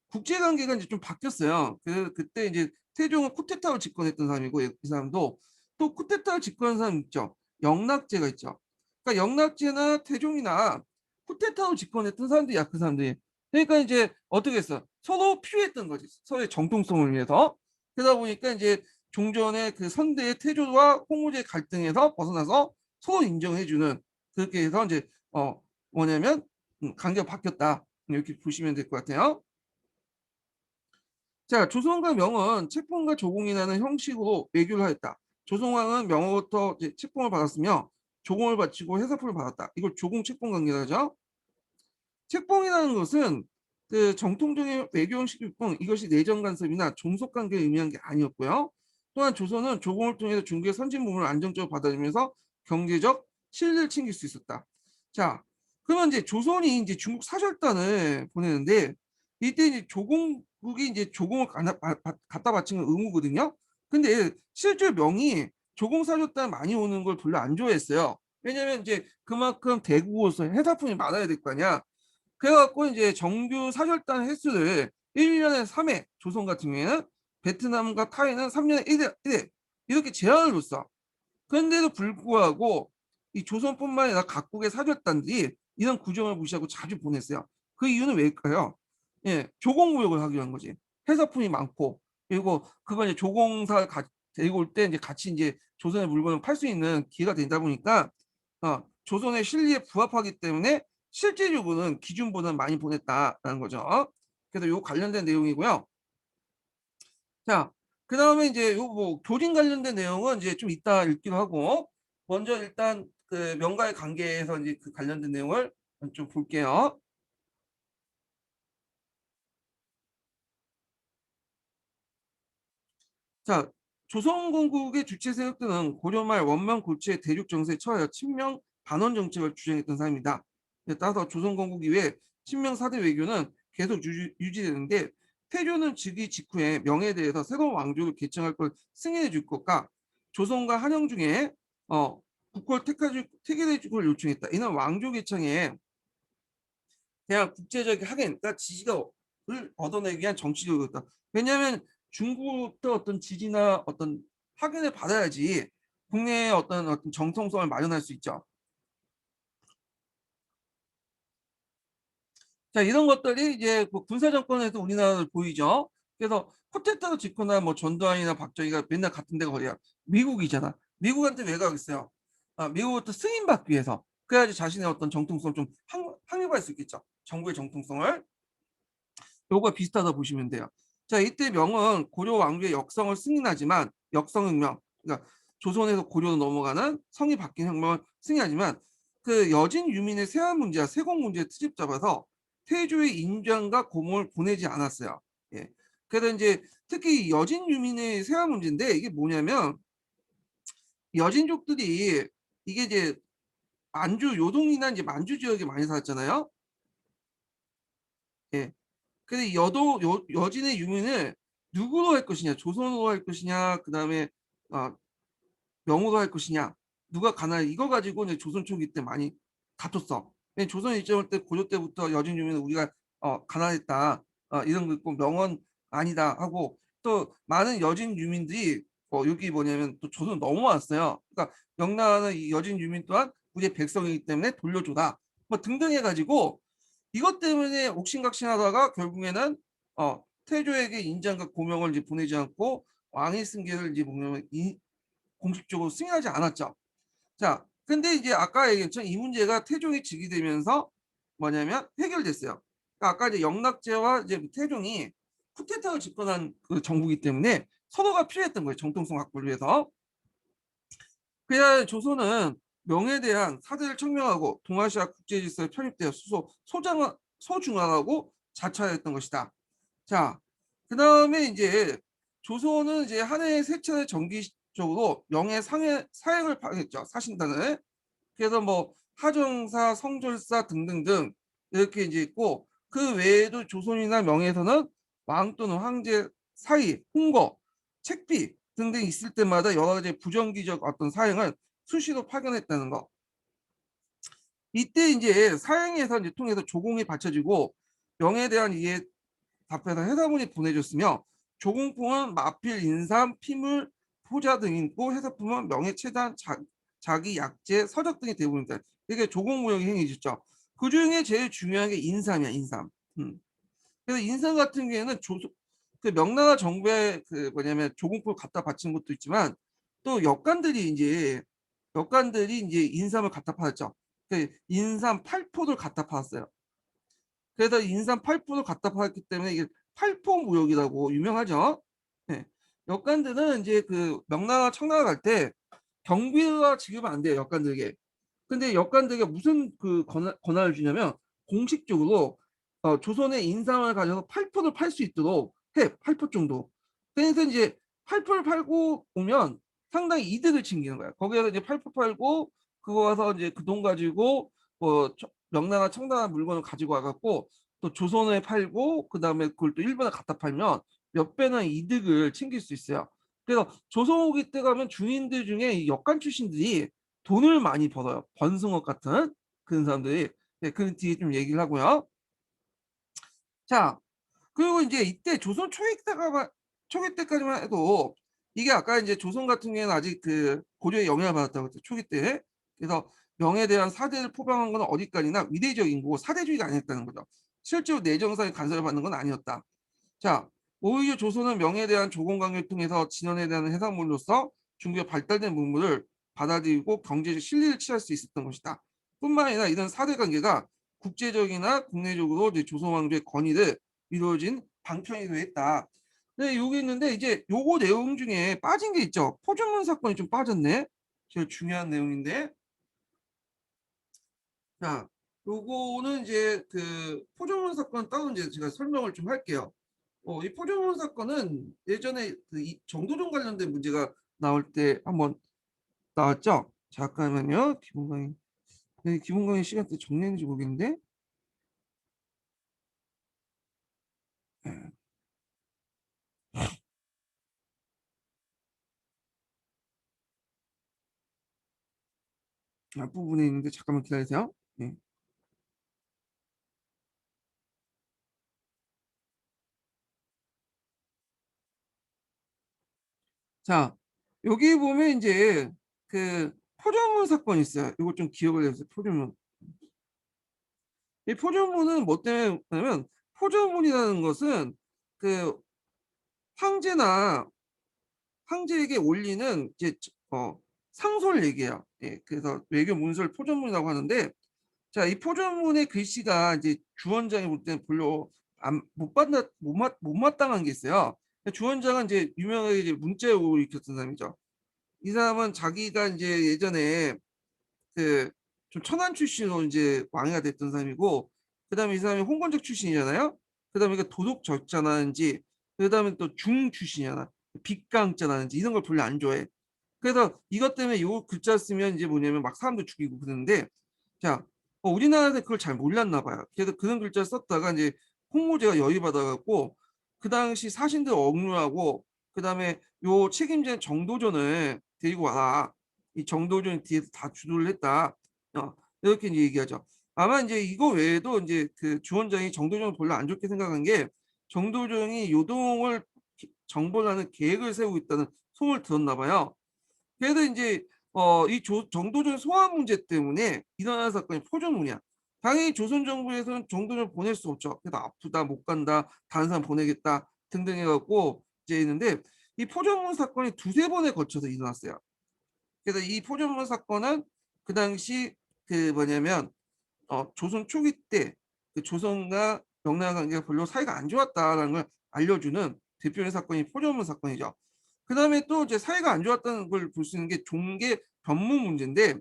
국제 관계가 이제 좀 바뀌었어요. 그때 이제 태종은 쿠데타를 집권했던 사람이고 이 사람도 또 쿠데타를 집권한 사람 있죠. 영락제가 있죠. 그러니까 영락제나 태종이나 쿠데타를 집권했던 사람들이야, 그 사람들이. 그러니까 이제 어떻게 했어? 서로 필요했던 거지. 서로의 정통성을 위해서. 그러다 보니까 이제 종전의 그 선대의 태조와 홍무제의 갈등에서 벗어나서 서로 인정해주는, 그렇게 해서 이제 뭐냐면 관계가 바뀌었다 이렇게 보시면 될 것 같아요. 자, 조선과 명은 책봉과 조공이라는 형식으로 외교를 하였다. 조선왕은 명으로부터 이제 책봉을 받았으며 조공을 바치고 해사품을 받았다. 이걸 조공 책봉 관계라 하죠. 책봉이라는 것은 그 정통적인 외교 형식일 뿐 이것이 내정 간섭이나 종속 관계를 의미한 게 아니었고요. 또한 조선은 조공을 통해서 중국의 선진 부문을 안정적으로 받아들이면서 경제적 실리를 챙길 수 있었다. 자, 그러면 이제 조선이 이제 중국 사절단을 보내는데 이때 이제 조공국이 이제 조공을 갖다 바친 건 의무거든요. 근데 실제 명이 조공 사절단 많이 오는 걸 별로 안 좋아했어요. 왜냐면 이제 그만큼 대구로서 해사품이 많아야 될 거 아니야. 그래갖고 이제 정규 사절단 횟수를 1년에 3회, 조선 같은 경우에는 베트남과 타이는 3년에 1회 이렇게 제한을 뒀어. 그런데도 불구하고 이 조선뿐만 아니라 각국의 사절단들이 이런 구정을 무시하고 자주 보냈어요. 그 이유는 왜일까요? 예, 조공무역을 하기 위한 거지. 해사품이 많고, 그리고 그걸 이제 조공사 데리고 올 때 이제 같이 이제 조선의 물건을 팔 수 있는 기회가 되다 보니까 조선의 실리에 부합하기 때문에 실제적으로는 기준보다는 많이 보냈다라는 거죠. 그래서 요 관련된 내용이고요. 자, 그 다음에 이제 요 뭐 교린 관련된 내용은 이제 좀 이따 읽기로 하고, 먼저 일단 그 명가의 관계에서 이제 그 관련된 내용을 좀 볼게요. 자, 조선건국의 주체 세력들은 고려 말 원만 고치의 대륙 정세에 처하여 친명 반원 정책을 주장했던 사람입니다. 따라서 조선건국 이후에 친명 사대 외교는 계속 유지되는데 태조는 즉위 직후에 명에 대해서 새로운 왕조를 개청할 걸 승인해 줄 것과 조선과 한영 중에 국호를 택해 줄 걸 요청했다. 이는 왕조 개청에 대한 국제적 확인, 그러니까 지지를 얻어내기 위한 정치적이었다. 왜냐하면 중국부터 어떤 지지나 어떤 확인을 받아야지 국내에 어떤 정통성을 마련할 수 있죠. 자, 이런 것들이 이제 뭐 군사 정권에서 우리나라를 보이죠. 그래서 쿠데타를 짓거나 뭐 전두환이나 박정희가 맨날 같은 데가 어디야? 미국이잖아. 미국한테 왜 가겠어요? 미국부터 승인받기 위해서. 그래야지 자신의 어떤 정통성을 좀 확립할 수 있겠죠. 정부의 정통성을. 요거 비슷하다 보시면 돼요. 자, 이때 명은 고려 왕조의 역성을 승인하지만 역성혁명, 그러니까 조선에서 고려로 넘어가는 성이 바뀐 혁명을 승인하지만 그 여진 유민의 세환 문제와 세공 문제에 트집 잡아서 태조의 인정과 고문을 보내지 않았어요. 예. 그래서 이제 특히 여진 유민의 세환 문제인데 이게 뭐냐면 여진족들이 이게 이제 만주 요동이나 이제 만주 지역에 많이 살았잖아요. 예. 근데 여진의 유민을 누구로 할 것이냐, 조선으로 할 것이냐, 그 다음에 어, 명으로 할 것이냐, 누가 가나 이거 가지고 이제 조선 초기 때 많이 다퉜어. 조선 일정을 때 고려 때부터 여진 유민은 우리가 가난했다, 이런 거 있고 명은 아니다 하고 또 많은 여진 유민들이 여기 뭐냐면 또 조선 넘어왔어요. 그러니까 명나라는 이 여진 유민 또한 우리의 백성이기 때문에 돌려줘라 뭐 등등 해가지고 이것 때문에 옥신각신하다가 결국에는 태조에게 인장과 고명을 이제 보내지 않고 왕의 승계를 이제 보면 공식적으로 승인하지 않았죠. 자, 근데 이제 아까 얘기했죠. 이 문제가 태종이 즉위되면서 뭐냐면 해결됐어요. 그러니까 아까 이제 영락제와 이제 태종이 쿠데타를 집권한 그 정부이기 때문에 서로가 필요했던 거예요. 정통성 확보를 위해서. 그래야 조선은 명에 대한 사대를 청명하고 동아시아 국제 질서에 편입되어 소중하고 자처했던 것이다. 자, 그 다음에 이제 조선은 이제 한 해에 세 차례 정기적으로 명예 사행을 파했죠. 사신단을. 그래서 뭐 하정사, 성졸사 등등등 이렇게 이제 있고 그 외에도 조선이나 명예에서는 왕 또는 황제 사위, 홍거, 책비 등등 있을 때마다 여러 가지 부정기적 어떤 사행을 수시로 파견했다는 거. 이때 이제 사행에서 이제 통해서 조공이 받쳐지고 명예에 대한 이해 답변을 해사문이 보내줬으며 조공품은 마필, 인삼, 피물, 포자 등이 있고 해사품은 명예, 체단, 자기, 약재, 서적 등이 대부분입니다. 이게 조공무역의 행위죠. 그 중에 제일 중요한 게 인삼이야, 인삼. 그래서 인삼 같은 경우에는 그 명나라 정부의 그 뭐냐면 조공품을 갖다 바친 것도 있지만 또 역관들이 이제 인삼을 갖다 팔았죠. 그 인삼 8포를 갖다 팔았어요. 그래서 인삼 8포를 갖다 팔았기 때문에 이게 8포 무역이라고 유명하죠. 네. 역관들은 이제 그 명나라 청나라 갈 때 경비가 지급은 안 돼요. 역관들에게. 근데 역관들에게 무슨 그 권한을 주냐면 공식적으로 조선의 인삼을 가져서 8포를 팔 수 있도록 해. 8포 정도. 그래서 이제 8포를 팔고 오면 상당히 이득을 챙기는 거야. 거기에서 이제 8포 팔고 그거 와서 이제 그 돈 가지고 뭐 명나라 청나라 물건을 가지고 와갖고 또 조선에 팔고 그다음에 그걸 또 일본에 갖다 팔면 몇 배나 이득을 챙길 수 있어요. 그래서 조선 후기 때 가면 중인들 중에 이 역관 출신들이 돈을 많이 벌어요. 번승업 같은 그런 사람들이. 네, 그 뒤에 좀 얘기를 하고요. 자, 그리고 이제 이때 조선 초기 때까지만 해도 이게 아까 이제 조선 같은 경우에는 아직 그 고려의 영향을 받았다고 했죠. 초기 때. 그래서 명에 대한 사대를 포병한 건 어디까지나 위대적인 거고 사대주의가 아니었다는 거죠. 실제로 내정상의 간섭을 받는 건 아니었다. 자, 오히려 조선은 명에 대한 조공강요를 통해서 진원에 대한 해산물로서 중국의 발달된 문물을 받아들이고 경제적 실리를 취할 수 있었던 것이다. 뿐만 아니라 이런 사대 관계가 국제적이나 국내적으로 이제 조선 왕조의 권위를 이루어진 방편이기도 했다. 네, 여기 있는데 이제 요거 내용 중에 빠진 게 있죠. 포존문 사건이 좀 빠졌네. 제일 중요한 내용인데. 자, 요거는 이제 그 포존문 사건 따로 이제 제가 설명을 좀 할게요. 이 포존물 사건은 예전에 이 정도전 관련된 문제가 나올 때 한번 나왔죠. 잠깐만요. 기본 강의, 네, 기본 강의 시간 때 정리했는지 모르겠는데. 네, 앞부분에 있는데 잠깐만 기다리세요. 네. 자, 여기 보면 이제 그 포존물 사건이 있어요. 이거 좀 기억을 해주세요. 포존물. 이 포존물은 뭐 때문에 그러냐면 포존물이라는 것은 그 황제나 황제에게 올리는 이제 상소를 얘기해요. 예, 그래서 외교 문서를 포존문이라고 하는데, 자, 이 포존문의 글씨가 이제 주원장이 볼 때는 별로 못 받나 못 마땅한 게 있어요. 주원장은 이제 유명하게 이제 문자욕을 일으켰던 사람이죠. 이 사람은 자기가 이제 예전에 그 좀 천한 출신으로 이제 왕이가 됐던 사람이고, 그다음에 이 사람이 홍건적 출신이잖아요. 그다음에 그 도덕 적자라든지, 그다음에 또 중 출신이잖아. 빅강자라든지 이런 걸 별로 안 좋아해. 그래서 이것 때문에 요 글자 쓰면 이제 뭐냐면 막 사람도 죽이고 그러는데, 자, 우리나라에 그걸 잘 몰랐나 봐요. 그래서 그런 글자 썼다가 이제 홍모제가 열이받아갖고 그 당시 사신들 억류하고, 그다음에 요 책임자 정도전을 데리고 와라. 이 정도전이 뒤에서 다 주도를 했다. 이렇게 이제 얘기하죠. 아마 이제 이거 외에도 이제 그 주원장이 정도전을 별로 안 좋게 생각한 게, 정도전이 요동을 정벌하는 계획을 세우고 있다는 소문을 들었나 봐요. 그래서 이제 이 정도전 소환 문제 때문에 일어난 사건이 포전문이야. 당연히 조선 정부에서는 정도전 보낼 수 없죠. 그래서 아프다, 못 간다, 다른 사람 보내겠다 등등 해갖고 이제 있는데, 이 포전문 사건이 두세 번에 걸쳐서 일어났어요. 그래서 이 포전문 사건은 그 당시 그 뭐냐면 조선 초기 때 그 조선과 명나라 관계가 별로 사이가 안 좋았다라는 걸 알려주는 대표적인 사건이 포전문 사건이죠. 그 다음에 또 이제 사이가 안 좋았다는 걸 볼 수 있는 게 종계 변무 문제인데,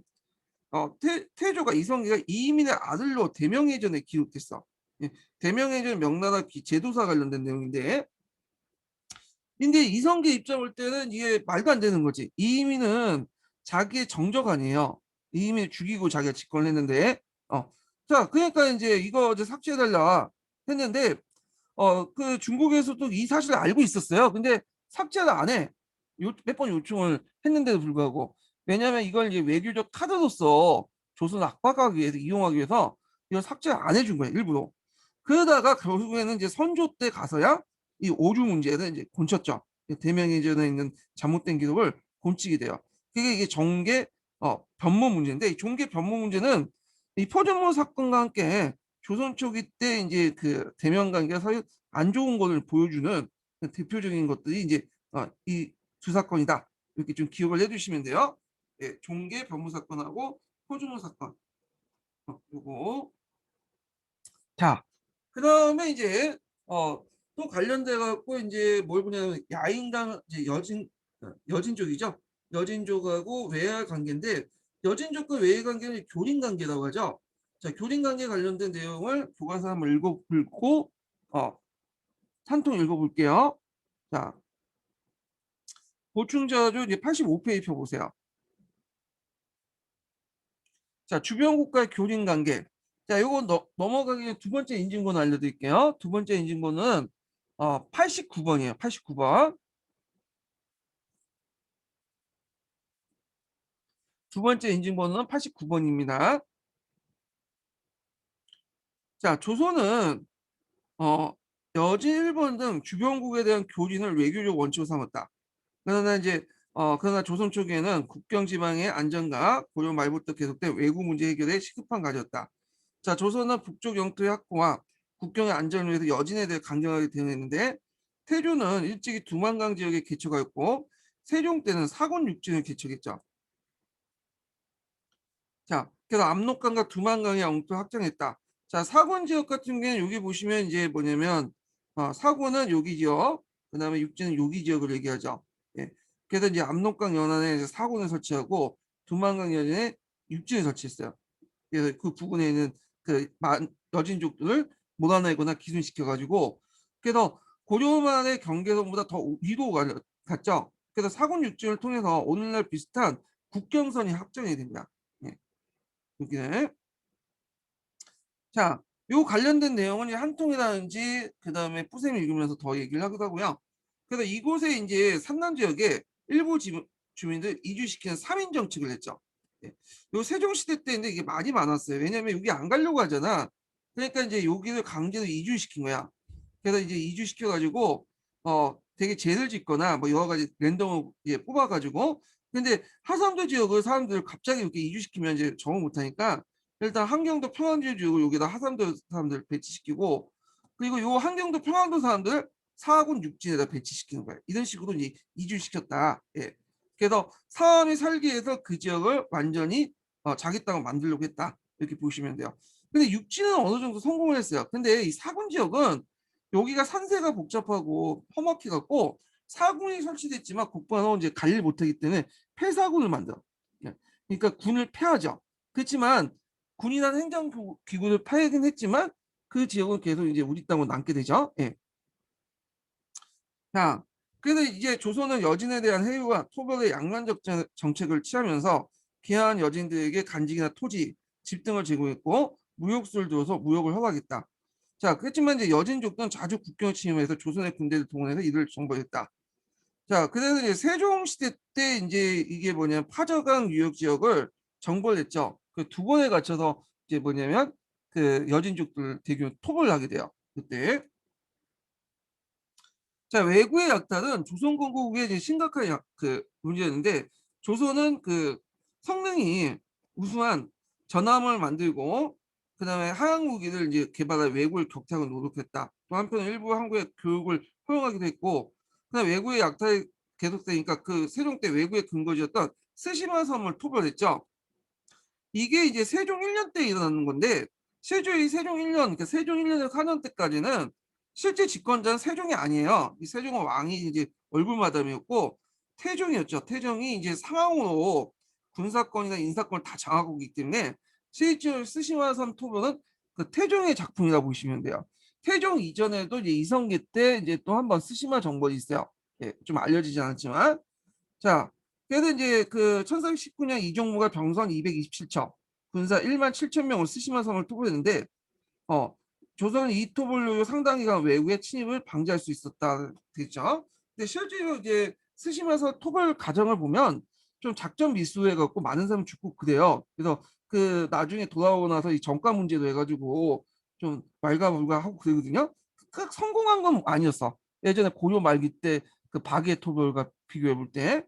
태조가 이성계가 이민의 아들로 대명해전에 기록됐어. 예, 대명해전 명나라 제도사 관련된 내용인데, 근데 이성계 입장 볼 때는 이게 말도 안 되는 거지. 이민은 자기의 정적 아니에요. 이민을 죽이고 자기가 집권을 했는데, 자, 그러니까 이제 이거 이제 삭제해달라 했는데, 그 중국에서도 이 사실을 알고 있었어요. 근데 삭제를 안 해. 몇 번 요청을 했는데도 불구하고. 왜냐하면 이걸 이제 외교적 카드로서 조선을 압박하기 위해서, 이용하기 위해서 이걸 삭제를 안 해준 거예요, 일부러. 그러다가 결국에는 이제 선조 때 가서야 이 오주 문제는 이제 곤쳤죠. 대명예전에 있는 잘못된 기록을 곤치게 돼요. 그게 이게 정계 변모 문제인데, 이 정계 변모 문제는 이 포전모 사건과 함께 조선 초기 때 이제 그 대면 관계가 사실 안 좋은 것을 보여주는 그 대표적인 것들이 이제 이 두 사건이다. 이렇게 좀 기억을 해두시면 돼요. 예, 종계 변무 사건하고 포주무 사건. 요거. 자, 그다음에 이제 또 관련돼 갖고 이제 뭘 보냐면 야인강 이제 여진족이죠. 여진족하고 외화 관계인데, 여진족과 외화 관계는 교린 관계라고 하죠. 자, 교린 관계 관련된 내용을 교과서 한번 읽고 어, 한 통 읽어볼게요. 자, 보충자료 이제 85페이지 펴보세요. 자, 주변 국가의 교린 관계. 자, 요거 넘어가기 전에 두 번째 인증번 알려드릴게요. 두 번째 인증번은 89번이에요. 89번. 두 번째 인증번호는 89번입니다. 자, 조선은 어, 여진 일본 등 주변국에 대한 교린을 외교적 원칙으로 삼았다. 그러나 이제 그러나 조선 초기에는 국경 지방의 안정과 고려 말부터 계속된 외국 문제 해결에 시급함 가졌다. 자, 조선은 북쪽 영토의 확보와 국경의 안정을 위해서 여진에 대해 강경하게 대응했는데, 태조는 일찍이 두만강 지역에 개척하였고 세종 때는 사군 육진을 개척했죠. 자, 그래서 압록강과 두만강의 영토를 확장했다. 자, 사군 지역 같은 경우에는 여기 보시면 이제 뭐냐면 사군은 여기 지역, 그다음에 육지는 여기 지역을 얘기하죠. 예. 그래서 이제 압록강 연안에 이제 사군을 설치하고 두만강 연안에 육지를 설치했어요. 그래서 그 부근에 있는 그 여진족들을 몰아내거나 기순시켜 가지고, 그래서 고려만의 경계선보다 더 위로 갔죠. 그래서 사군 육진을 통해서 오늘날 비슷한 국경선이 확정이 됩니다. 예, 여기는. 자, 요 관련된 내용은 한통이라든지 그다음에 뿌셈이 읽으면서 더 얘기를 하기도 하고요. 그래서 이곳에 이제 산남 지역에 일부 주민들 이주시키는 3인 정책을 했죠. 예. 요 세종시대 때인데 이게 많이 많았어요. 왜냐면 여기 안 가려고 하잖아. 그러니까 이제 여기를 강제로 이주시킨 거야. 그래서 이제 이주시켜 가지고 되게 죄를 짓거나 뭐 여러 가지 랜덤으로 뽑아 가지고, 근데 하삼도 지역을 사람들을 갑자기 이렇게 이주시키면 이제 적응 못 하니까 일단 한경도 평안도 지역을 여기다 하삼도 사람들 배치시키고, 그리고 요 한경도 평안도 사람들 사군 육진에다 배치시키는 거예요. 이런 식으로 이제 이주시켰다. 예. 그래서 사람이 살기 위해서 그 지역을 완전히 자기 땅을 만들려고 했다. 이렇게 보시면 돼요. 근데 육지는 어느 정도 성공을 했어요. 근데 이 사군 지역은 여기가 산세가 복잡하고 험악해 갖고 사군이 설치됐지만 국방은 이제 관리를 못하기 때문에 폐사군을 만들어. 예. 그러니까 군을 폐하죠. 그렇지만 군이나 행정기구를 파야긴 했지만 그 지역은 계속 이제 우리 땅으로 남게 되죠. 예. 자, 그래서 이제 조선은 여진에 대한 해유와 토벌의 양면적 정책을 취하면서 귀한 여진들에게 간직이나 토지, 집 등을 제공했고 무역수를 두어서 무역을 허가했다. 자, 그렇지만 이제 여진족들은 자주 국경을 침범해서 조선의 군대를 동원해서 이를 정벌했다. 자, 그래서 이제 세종시대 때 이제 이게 뭐냐면 파저강 유역 지역을 정벌했죠. 그 두 번에 걸쳐서 이제 뭐냐면 그 여진족들 대규모 토벌을 하게 돼요. 그때. 자, 외구의 약탈은 조선 건국의 이제 심각한 그 문제였는데, 조선은 그 성능이 우수한 전함을 만들고 그다음에 하양 무기를 이제 개발할 외구를 격퇴하고 노력했다. 또 한편 일부 한국의 교육을 허용하기도 했고, 그다음 외구의 약탈이 계속되니까 그 세종 때 외구의 근거지였던 스시마 섬을 토벌했죠. 이게 이제 세종 1년 때 일어나는 건데, 세종 1년, 그러니까 세종 1년에서 4년 때까지는 실제 집권자는 세종이 아니에요. 이 세종은 왕이 이제 얼굴마담이었고 태종이었죠. 태종이 이제 상황으로 군사권이나 인사권을 다 장악하고 있기 때문에 실제로 스시마산 토벌은 그 태종의 작품이라고 보시면 돼요. 태종 이전에도 이제 이성계 때 이제 또 한 번 스시마 정벌이 있어요. 예, 좀 알려지지 않았지만. 자, 그래서 이제 그 1419년 이종무가 병선 227척, 군사 1만 7천 명을 스시마 성을 토벌했는데, 어, 조선은 이 토벌로 상당 기간 외국의 침입을 방지할 수 있었다 됐죠. 근데 실제로 이제 스시마서 토벌 과정을 보면 좀 작전 미수해 갖고 많은 사람이 죽고 그래요. 그래서 그 나중에 돌아오고 나서 이 정가 문제도 해가지고 좀 왈가불가하고 그러거든요. 그 성공한 건 아니었어. 예전에 고려 말기 때 그 박해 토벌과 비교해 볼 때.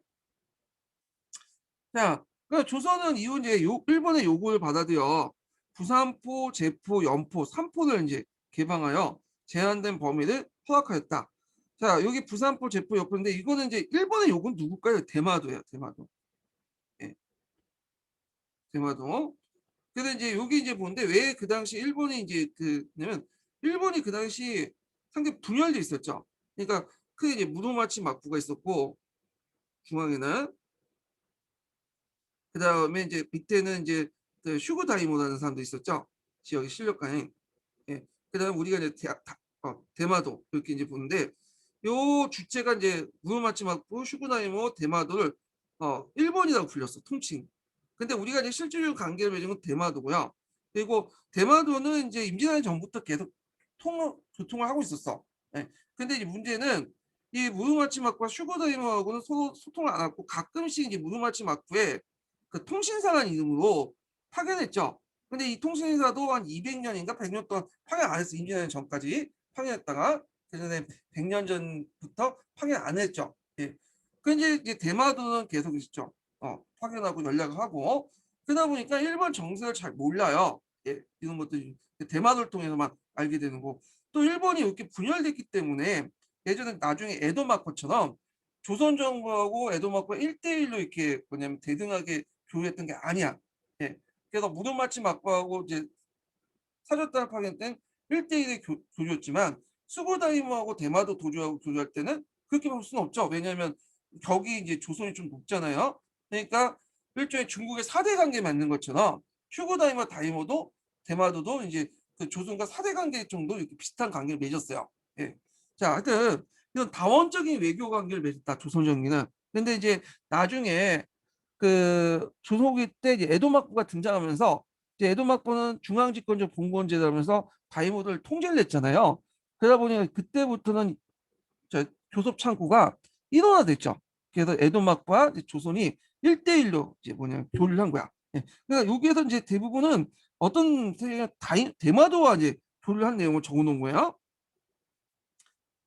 자, 그 조선은 이후 이제 일본의 요구를 받아들여 부산포, 제포, 연포, 삼포를 이제 개방하여 제한된 범위를 허락하였다. 자, 여기 부산포, 제포, 연포인데 이거는 이제 일본의 요구는 누굴까요? 대마도예요, 대마도. 예, 대마도. 그래서 이제 여기 이제 보는데 왜 그 당시 일본이 이제 그냐면 일본이 그 당시 상당히 분열돼 있었죠. 그러니까 그 이제 무도마치 막부가 있었고 중앙에는, 그 다음에 이제 밑에는 이제 그 슈구다이모라는 사람도 있었죠. 지역의 실력가인. 예. 그 다음에 우리가 이제 대마도 이렇게 이제 보는데 요 주체가 이제 무로마치마쿠, 슈구다이모, 대마도를 일본이라고 불렸어. 통칭. 근데 우리가 이제 실질적으로 관계를 맺은 건 대마도고요. 그리고 대마도는 이제 임진왜란 전부터 계속 교통을 하고 있었어. 예. 근데 이제 문제는 이 무로마치마쿠와 슈구다이모하고는 서로 소통을 안 하고 가끔씩 이제 무로마치마쿠에 그 통신사라는 이름으로 파견했죠. 근데 이 통신사도 한 200년인가 100년 동안 파견 안 했어. 임진왜란 전까지 파견했다가 그전에 100년 전부터 파견 안 했죠. 예. 근데 이제 대마도는 계속 있죠. 파견하고 연락을 하고 그러다 보니까 일본 정세를 잘 몰라요. 예. 이런 것들이 대마도를 통해서만 알게 되는 거. 또 일본이 이렇게 분열됐기 때문에 예전에 나중에 에도마코처럼 조선 정부하고 에도마코가 1대1로 이렇게 뭐냐면 대등하게 교류했던 게 아니야. 예. 그래서 무덤마치 막부하고 이제 사절단을 파견 땐 1대1의 교류였지만 수고다이모하고 대마도 도주하고 교류할 때는 그렇게 볼 수는 없죠. 왜냐하면 격이 이제 조선이 좀 높잖아요. 그러니까 일종의 중국의 4대 관계 맞는 것처럼 휴고다이모 다이모도 대마도도 이제 그 조선과 4대 관계 정도 이렇게 비슷한 관계를 맺었어요. 예. 자, 하여튼 이런 다원적인 외교 관계를 맺었다 조선정기는. 근데 이제 나중에 그 조선후기 때 이제 에도막부가 등장하면서 이제 에도막부는 중앙집권적 봉건제도라면서 다이모들을 통제를 했잖아요. 그러다 보니 그때부터는 저 교섭 창구가 일원화됐죠. 그래서 에도막과 이제 조선이 1대1로 이제 뭐냐 교류를 한 거야. 예. 그러니까 여기에서 이제 대부분은 어떤 대마도와 이제 교류를 한 내용을 적어놓은 거예요.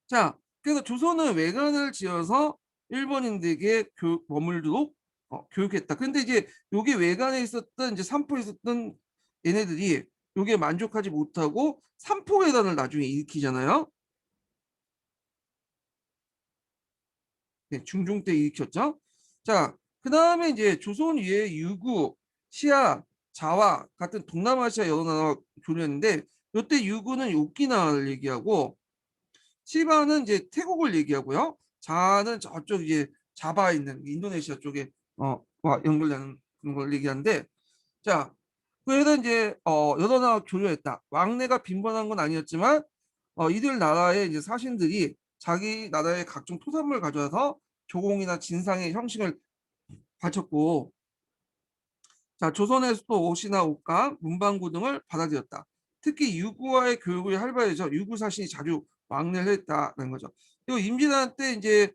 자, 그래서 조선은 외관을 지어서 일본인들에게 머물도록 교육했다. 근데 이제 요게 외관에 있었던 이제 삼포에 있었던 얘네들이 요게 만족하지 못하고 삼포회단을 나중에 일으키잖아요. 네, 중종 때 일으켰죠. 자, 그 다음에 이제 조선 위에 유구, 시아, 자와 같은 동남아시아 여러 나라와 교류했는데 요때 유구는 오키나와를 얘기하고 시바는 이제 태국을 얘기하고요. 자는 저쪽 이제 자바에 있는 인도네시아 쪽에 와 연결되는 그런 걸 얘기하는데 자 그래서 이제 여러 나라 교류했다. 왕래가 빈번한 건 아니었지만 이들 나라의 이제 사신들이 자기 나라의 각종 토산물을 가져와서 조공이나 진상의 형식을 바쳤고 자, 조선에서도 옷이나 옷감, 문방구 등을 받아들였다. 특히 유구와의 교육이 활발해져 유구 사신이 자주 왕래를 했다는 거죠. 그리고 임진왜란 때 이제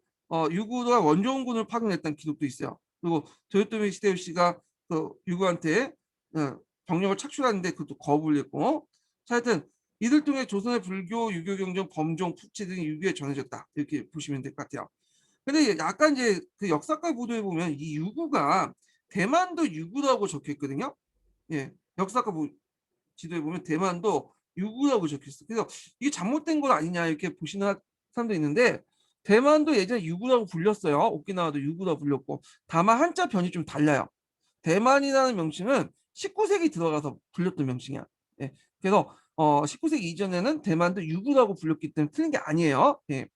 유구가 원종군을 파견했다는 기록도 있어요. 그리고 도요토미 히데요시가 그 유구한테 병력을 착출하는데 그것도 거부를 했고, 자, 하여튼 이들 통해 조선의 불교, 유교 경전, 범종, 푸치 등이 유교에 전해졌다. 이렇게 보시면 될 것 같아요. 근데 약간 이제 그 역사가 보도에 보면 이 유구가 대만도 유구라고 적혀 있거든요. 예, 역사가 지도에 보면 대만도 유구라고 적혀 있어. 그래서 이게 잘못된 건 아니냐 이렇게 보시는 사람도 있는데 대만도 예전에 유구라고 불렸어요. 오키나와도 유구라고 불렸고 다만 한자 변이 좀 달라요. 대만이라는 명칭은 19세기 들어가서 불렸던 명칭이야. 예, 그래서 19세기 이전에는 대만도 유구라고 불렸기 때문에 틀린 게 아니에요. 예.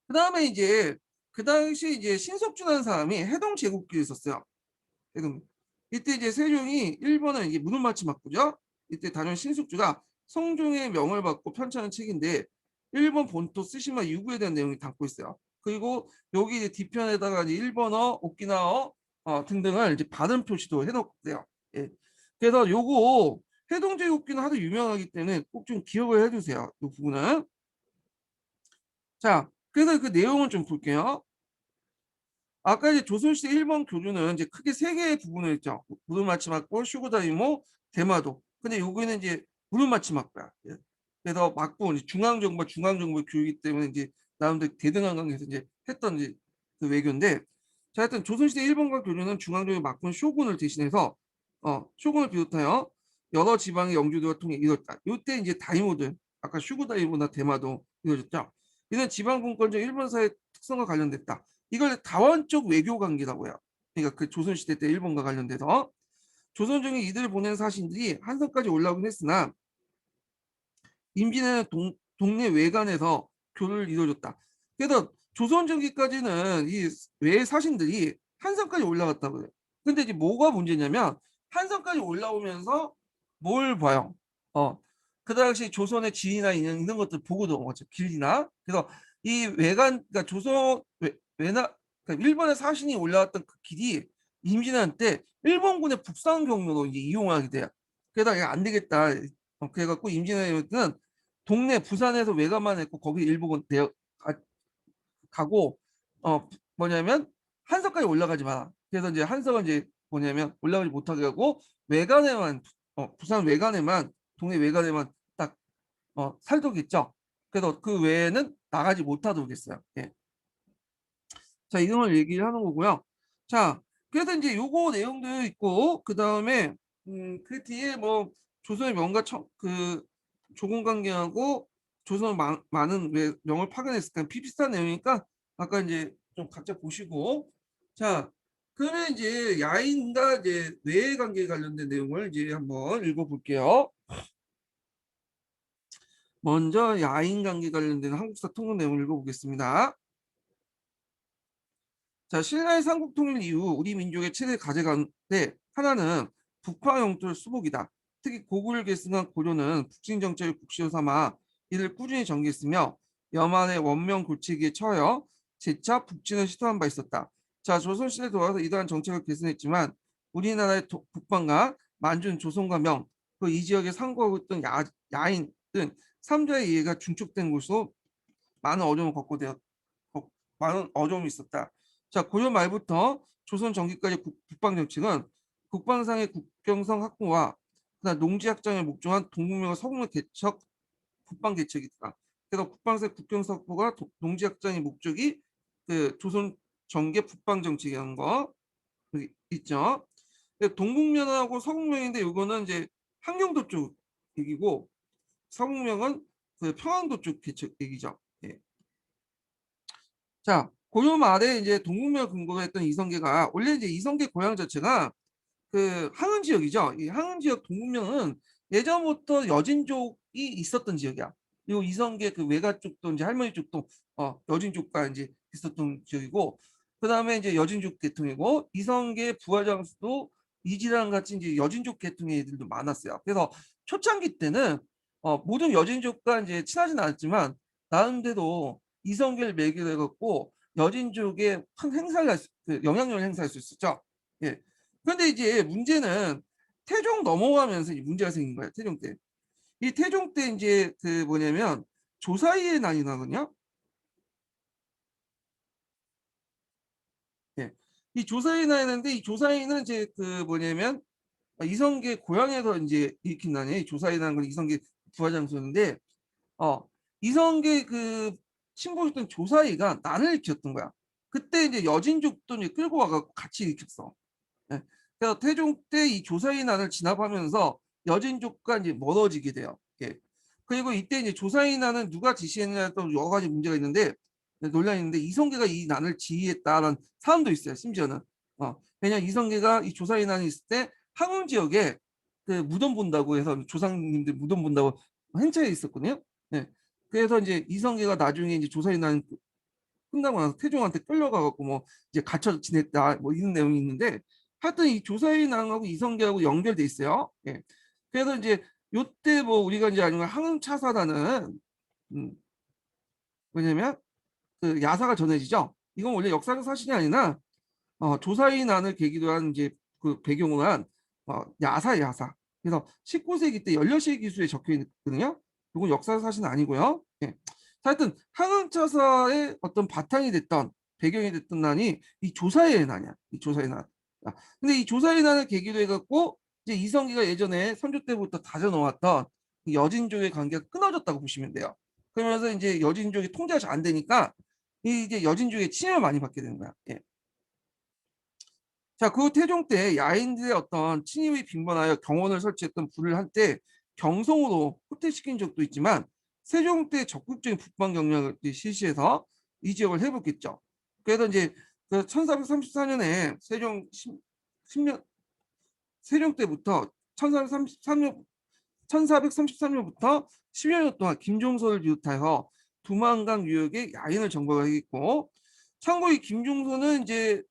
그다음에 이제 그 당시 이제 신석주라는 사람이 해동 제국기를 있었어요. 해동. 이때 이제 세종이 일본은 이게 무릎마치 맞고죠. 이때 단연 신석주가 성종의 명을 받고 편찬한 책인데 일본 본토 쓰시마 유구에 대한 내용이 담고 있어요. 그리고 여기 이제 뒤편에다가 이제 일본어, 오키나어 등등을 이제 발음 표시도 해놓고요. 예. 그래서 요거 해동 제국기는 하도 유명하기 때문에 꼭 좀 기억을 해주세요. 이 부분은. 자, 그래서 그 내용을 좀 볼게요. 아까 이제 조선시대 일본 교류는 이제 크게 세 개의 부분을 했죠. 무릎마치막고, 슈고다이모, 대마도. 근데 여기는 이제 무릎마치막고야. 예. 그래서 막부 중앙정부 중앙정부 교육이기 때문에 이제 나름대로 대등한 관계에서 이제 했던 이제 그 외교인데, 자, 하여튼 조선시대 일본과 교류는 중앙정부 막군 쇼군을 대신해서 쇼군을 비롯하여 여러 지방의 영주들과 통해 이뤘다. 이때 이제 다이모들 아까 슈고다이모나 대마도 이루어졌죠. 이는 지방 분권적 일본사의 특성과 관련됐다. 이걸 다원적 외교 관계라고 해요. 그러니까 그 조선시대 때 일본과 관련돼서 조선중에 이들을 보낸 사신들이 한성까지 올라오긴 했으나 임진왜란 동네 외관에서 교류를 이루어줬다. 그래서 조선전기까지는 이 외 사신들이 한성까지 올라갔다고 해요. 근데 이제 뭐가 문제냐면 한성까지 올라오면서 뭘 봐요? 그 당시 조선의 지리나 이런 것들 보고 넘어갔죠. 길이나. 그래서 이 외관, 그러니까 조선 외나 그러니까 일본의 사신이 올라왔던 그 길이 임진왜란 때 일본군의 북상 경로로 이제 이용하게 돼요. 그러다 이거 안 되겠다. 그래갖고 임진왜란은 동네 부산에서 외관만 했고 거기 일본 내려 가고 뭐냐면 한석까지 올라가지 마라. 그래서 이제 한석은 이제 뭐냐면 올라가지 못하게 하고 외관에만 부산 외관에만 동네 외관에만 딱 살도겠죠. 그래서 그 외에는 나가지 못하도록 했어요. 예. 자, 이름을 얘기를 하는 거고요. 자, 그래서 이제 요거 내용도 있고 그 다음에 그 뒤에 뭐 조선의 명가 그 조공 관계하고 조선 많은 왜 명을 파견했을까 비슷한 내용이니까 아까 이제 좀 각자 보시고 자 그러면 이제 야인과 이제 뇌 관계 관련된 내용을 이제 한번 읽어볼게요. 먼저 야인 관계 관련된 한국사 통일 내용을 읽어보겠습니다. 자, 신라의 삼국 통일 이후 우리 민족의 최대 과제가운데 하나는 북파 영토의 수복이다. 특히 고구려를 계승한 고려는 북진 정책을 국시로 삼아 이를 꾸준히 전개했으며 여만의 원명 고치기에 처하여 재차 북진을 시도한 바 있었다. 자, 조선시대 들어와서 이러한 정책을 개선했지만 우리나라의 북방과 만주는 조선과 명, 그 이 지역에 상거하고 있던 야인 등 삼자의 이해가 중축된 곳으로 많은 어려움을 많은 어려움이 있었다. 자, 고려 말부터 조선 전기까지 북방 정책은 국방상의 국경성 확보와 농지 확장에 목적한 동북면과 서북면 개척 북방 개척이다. 그래서 국방상 국경성 확보가 농지 확장의 목적이 그 조선 전개 북방 정책이라는 거 있죠. 동북면하고 서북면인데 이거는 이제 함경도 쪽 얘기고 서북면은 그 평안도 쪽 개척 얘기죠. 예. 자, 고려 말에 이제 동북면 근거로 했던 이성계가 원래 이제 이성계 고향 자체가 그 항은 지역이죠. 이 항은 지역 동북면은 예전부터 여진족이 있었던 지역이야. 그리고 이성계 그 외가 쪽도 이제 할머니 쪽도 여진족과 이제 있었던 지역이고, 그 다음에 이제 여진족 계통이고, 이성계 부하장수도 이지랑 같이 이제 여진족 계통의 애들도 많았어요. 그래서 초창기 때는 모든 여진족과 이제 친하진 않았지만 나름대로 이성계를 매개로 해갖고 여진족에 큰 영향력을 행사할 수 있었죠. 예. 그런데 이제 문제는 태종 넘어가면서 문제가 생긴 거예요. 태종 때. 이 태종 때 이제 그 뭐냐면 조사이의 난이 나거든요. 예. 이 조사이의 난이 나는데 이 조사이는 이제 그 뭐냐면 이성계 고향에서 이제 일으킨 난이에요. 이 조사이 나는 건 이성계 부하장수인데 이성계 그 친구였던 조사이가 난을 일으켰던 거야. 그때 이제 여진족도 이제 끌고 와서 같이 일으켰어. 예. 그래서 태종 때 이 조사의 난을 진압하면서 여진족과 이제 멀어지게 돼요. 예. 그리고 이때 이제 조사의 난은 누가 지시했느냐에 또 여러 가지 문제가 있는데 논란이 있는데 이성계가 이 난을 지휘했다는 사람도 있어요. 심지어는 왜냐면 이성계가 이 조사의 난이 있을 때 항운 지역에 그 무덤 본다고 해서 조상님들 무덤 본다고 행차에 있었거든요. 네. 그래서 이제 이성계가 나중에 이제 조사의 난 끝나고 나서 태종한테 끌려가갖고 뭐 이제 갇혀 지냈다 뭐 이런 내용이 있는데 하여튼 이 조사의 낭하고 이성계하고 연결돼 있어요. 예. 그래서 이제 요때 뭐 우리가 이제 아니면 항응차사라는 뭐냐면 그 야사가 전해지죠. 이건 원래 역사적 사실이 아니라 조사의 난을 계기로 한 이제 그 배경으로 한 야사. 그래서 19세기 때 연려실 기술에 적혀 있거든요. 이건 역사 사실은 아니고요. 예. 하여튼 항응차사의 어떤 바탕이 됐던 배경이 됐던 난이 이 조사의 난이야. 이 조사의 난. 근데 이 조사의 난을 계기로 해갖고 이제 이성계가 예전에 선조 때부터 다져놓았던 여진족의 관계가 끊어졌다고 보시면 돼요. 그러면서 이제 여진족이 통제가 잘 안 되니까 이제 여진족의 침해를 많이 받게 되는 거야. 예. 자, 그 태종 때 야인들의 어떤 침입이 빈번하여 경원을 설치했던 불을 한때 경성으로 후퇴시킨 적도 있지만 세종 때 적극적인 북방 경략을 실시해서 이 지역을 회복했죠. 그래서 이제 그 1434년에 년 세종 때부터 1433년부터 10여 년 동안 김종서를 비롯하여 두만강 유역의 야인을 정복을 했고, 참고 이 김종서는 이제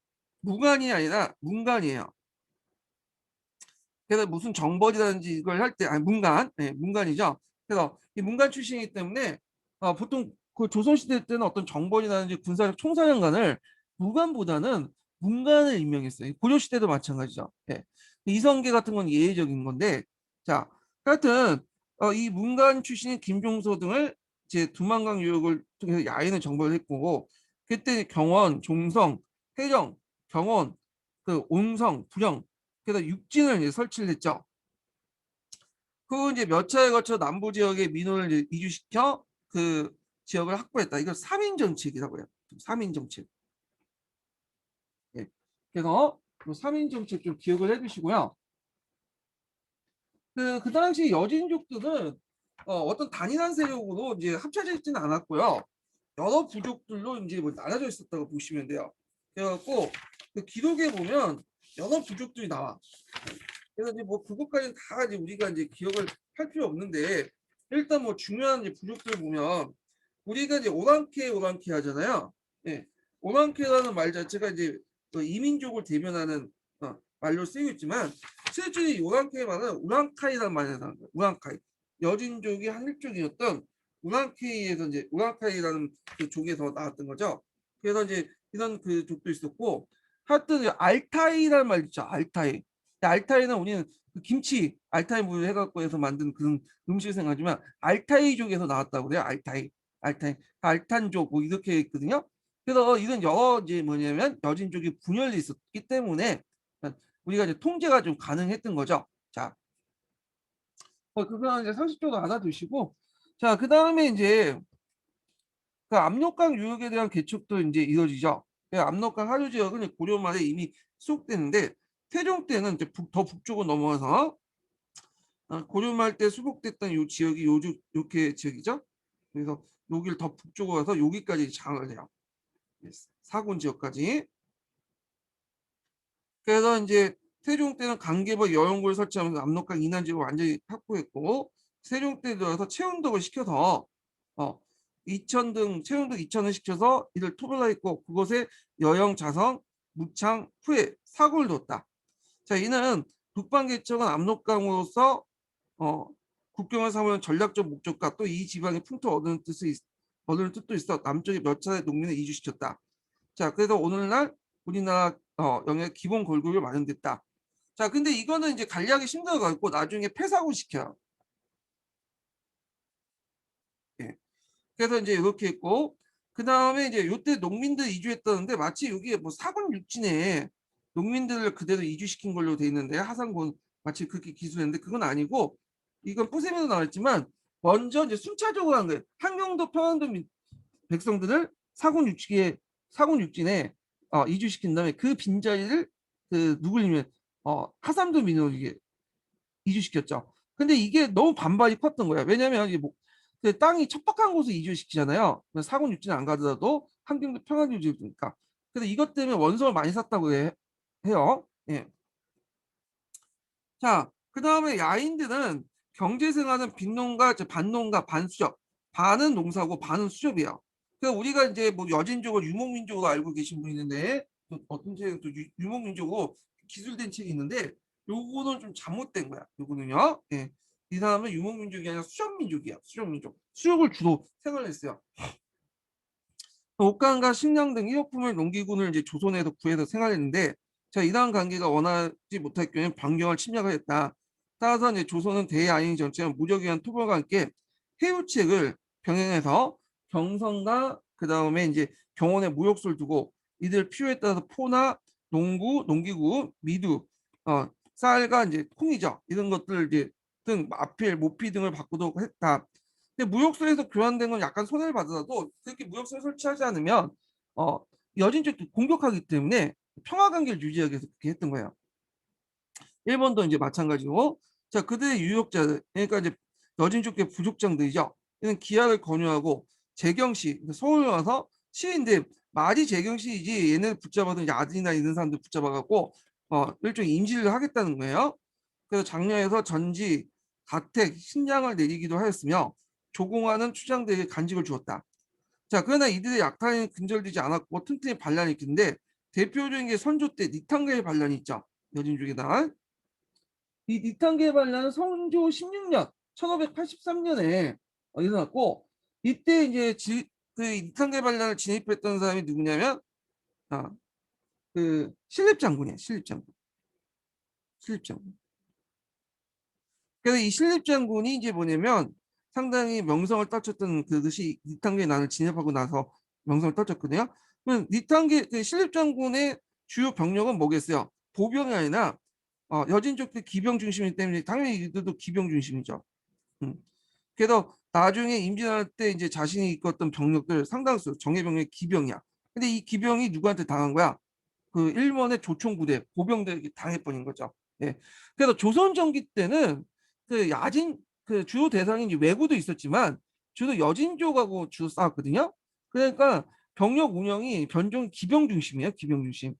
무관이 아니라 문관이에요. 그래서 무슨 정벌이라든지 이걸 할 때, 아니 문관, 네, 문관이죠. 그래서 이 문관 출신이기 때문에 보통 그 조선시대 때는 어떤 정벌이라든지 군사력 총사령관을 무관보다는 문관을 임명했어요. 고려시대도 마찬가지죠. 예. 이성계 같은 건 예외적인 건데, 자, 하여튼 이 문관 출신인 김종서 등을 이제 두만강 유역을 통해서 야인을 정벌을 했고, 그때 경원, 종성, 해령, 경원, 그 온성, 부령, 그래서 육진을 이제 설치를 했죠. 그 이제 몇 차에 걸쳐 남부 지역의 민원을 이제 이주시켜 그 지역을 확보했다. 이걸 3인 정책이라고 해요. 3인 정책. 예. 그래서 3인 정책 좀 기억을 해두시고요. 그 당시 여진족들은 어떤 단일한 세력으로 이제 합쳐져 있지는 않았고요. 여러 부족들로 이제 뭐 나눠져 있었다고 보시면 돼요. 그래갖고 그 기록에 보면 여러 부족들이 나와. 그래서 이제 뭐 그것까지는 다 이제 우리가 이제 기억을 할 필요 없는데 일단 뭐 중요한 이제 부족들 보면 우리가 이제 오랑캐 하잖아요. 예. 오랑캐라는 말 자체가 이제 이민족을 대변하는 말로 쓰이고 있지만 실제로 이 오랑캐의 말은 우랑카이라는 말이 나는 거예요. 우랑카이. 여진족의 한 일종이었던 우랑카이에서 이제 우랑카이라는 그 족에서 나왔던 거죠. 그래서 이제 이런 그 족도 있었고, 하여튼 알타이라는 말 있죠. 알타이. 알타이는 우리는 그 김치 알타이 물 해갖고 해서 만든 그런 음식을 생각하지만 알타이족에서 나왔다고 그래요. 알타이, 알타이, 알탄족 뭐 이렇게 있거든요. 그래서 이런 여러 이제 뭐냐면 여진족이 분열돼 있었기 때문에 우리가 이제 통제가 좀 가능했던 거죠. 자, 그거는 이제 상식적으로 알아두시고, 자, 그 다음에 이제 그 압록강 유역에 대한 개척도 이제 이루어지죠. 그 압록강 하류 지역은 고려 말에 이미 수복됐는데 태종 때는 이제 더 북쪽으로 넘어가서 고려 말 때 수복됐던 요 지역이 요쪽 요렇게 지역이죠. 그래서 여기를 더 북쪽으로 가서 여기까지 장을 해요. 사군 지역까지. 그래서 이제 세종 때는 강계벌 여영고를 설치하면서 압록강 이난 지역을 완전히 확보했고, 세종 때 들어서 채운덕을 시켜서 이천등 채운덕 이천을 시켜서 이를 토벌하였고 그곳에 여영 자성 무창 후에 사고를 뒀다. 자, 이는 북방 개척은 압록강으로서 국경을 삼으는 전략적 목적과 또 이 지방의 풍토를 얻는 뜻도 있어 남쪽에 몇 차례 농민을 이주시켰다. 자, 그래서 오늘날 우리나라 영역 기본 골고루 마련됐다. 자, 근데 이거는 이제 관리하기 힘들어가지고 나중에 폐사고 시켜요. 예. 그래서 이제 이렇게 했고, 그 다음에 이제 요때 농민들 이주했다는데 마치 여기에 뭐 사군 육진에 농민들을 그대로 이주시킨 걸로 돼 있는데 하상군 마치 그렇게 기술했는데 그건 아니고, 이건 뿌세미도 나왔지만 먼저 이제 순차적으로 한 거예요. 한경도 평안도 백성들을 사군 육진에 이주시킨 다음에 그 빈자리를 그 누구냐면 하삼도 민족에게 이주시켰죠. 근데 이게 너무 반발이 컸던 거야. 왜냐하면 이게 그 땅이 척박한 곳을 이주시키잖아요. 사군 육지는 안 가더라도 환경도 평안 유지니까. 그래서 이것 때문에 원성을 많이 샀다고 해요. 예. 자, 그 다음에 야인들은 경제생활은 빈농가, 반농가, 반수렵. 반은 농사고 반은 수렵이에요. 그래서 우리가 이제 뭐 여진족을 유목민족으로 알고 계신 분이 있는데 또 어떤 책은 또 유목민족으로 기술된 책이 있는데 요거는 좀 잘못된 거야. 요거는요. 예. 이 사람은 유목민족이 아니라 수렵민족이야. 수렵민족. 수렵을 주로 생활했어요. 옷감과 식량 등 일용품을 농기군을 이제 조선에서 구해서 생활했는데, 자, 이러한 관계가 원하지 못할 경우에 반경을 침략을 했다. 따라서 이제 조선은 대야인 정치와 무적에 의한 토벌과 함께 해우책을 병행해서 경성과 그 다음에 이제 경원에 무역수를 두고 이들 필요에 따라서 포나 농구, 농기구, 미두, 쌀과 이제 콩이죠. 이런 것들 이제 등 마필, 모피 등을 바꾸도록 했다. 근데 무역소에서 교환된 건 약간 손해를 받더라도 그렇게 무역소를 설치하지 않으면 어, 여진 쪽도 공격하기 때문에 평화 관계를 유지하기 위해서 그렇게 했던 거예요. 일본도 이제 마찬가지고, 자, 그들의 유역자들, 그러니까 이제 여진 쪽의 부족장들이죠. 이는 기하를 권유하고 재경시 서울 와서 시인데 말이 재경시이지 얘네를 붙잡아도 이제 아들이나 이런 사람들 붙잡아갖고 일종의 임시를 하겠다는 거예요. 그래서 장려해서 전지, 가택, 신장을 내리기도 하였으며 조공하는 추장들에게 간직을 주었다. 자, 그러나 이들의 약탈은 근절되지 않았고 튼튼히 반란이 있는데 대표적인 게 선조 때 니탕계의 반란이 있죠. 여진족에다. 이 니탕계 반란은 성조 16년, 1583년에 일어났고 이때 이제 그 니탕계 반란을 진입했던 사람이 누구냐면 아, 그 신립장군이에요. 신립장군. 신립장군. 그래서 이 신립장군이 이제 뭐냐면 상당히 명성을 떨쳤던 그것이 니탕계 난을 진입하고 나서 명성을 떨쳤거든요. 그럼 니탕계 그 신립장군의 주요 병력은 뭐겠어요? 보병이 아니라 여진족들 기병 중심이기 때문에 당연히 이들도 기병 중심이죠. 음. 그래서 나중에 임진할 때 이제 자신이 이끌었던 병력들 상당수 정예병력의 기병이야. 근데 이 기병이 누구한테 당한 거야? 그 일본의 조총부대 보병들에게 당해버린 거죠. 예. 그래서 조선 전기 때는 그 야진 그 주요 대상인 왜구도 있었지만 주로 여진족하고 주로 싸웠거든요. 그러니까 병력 운영이 변종 기병 중심이에요. 기병 중심.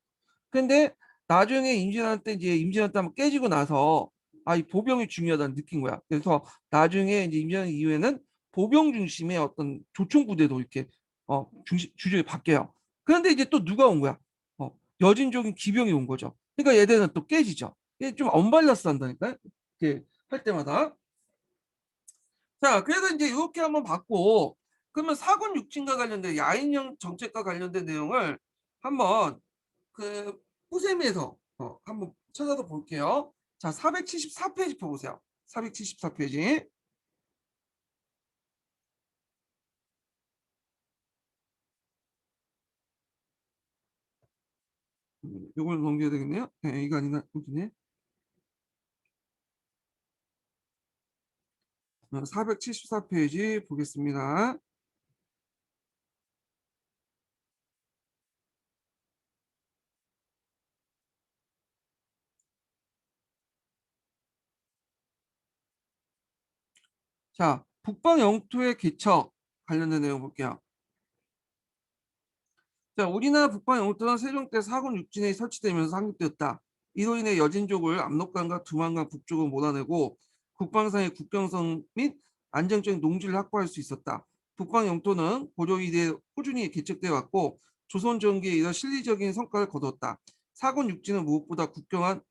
근데 나중에 임진왜란 때 이제 임진왜란 때 한번 깨지고 나서 이 보병이 중요하다는 느낀 거야. 그래서 나중에 이제 임진왜란 이후에는 보병 중심의 어떤 조총 부대도 이렇게 중심 주조에 바뀌어요. 그런데 이제 또 누가 온 거야? 여진족인 기병이 온 거죠. 그러니까 얘들은 또 깨지죠. 이게 좀 언밸런스 한다니까. 이렇게 할 때마다. 자, 그래서 이제 이렇게 한번 봤고, 그러면 사군 육진과 관련된 야인형 정책과 관련된 내용을 한번 그 포세미에서 한번 찾아서 볼게요. 자, 474 페이지 펴보세요. 474 페이지. 요걸 넘겨야 되겠네요. 네, 이거 아니나 여기네. 474 페이지 보겠습니다. 자, 북방 영토의 개척 관련된 내용 볼게요. 자, 우리나라 북방 영토는 세종 때 사군 육진에 설치되면서 상륙되었다. 이로 인해 여진족을 압록강과 두만강 북쪽으로 몰아내고 국방상의 국경성 및 안정적인 농지를 확보할 수 있었다. 북방 영토는 고려 이래 꾸준히 개척되어 왔고 조선 전기에 이런 실리적인 성과를 거뒀다. 사군 육진은 무엇보다 굳건한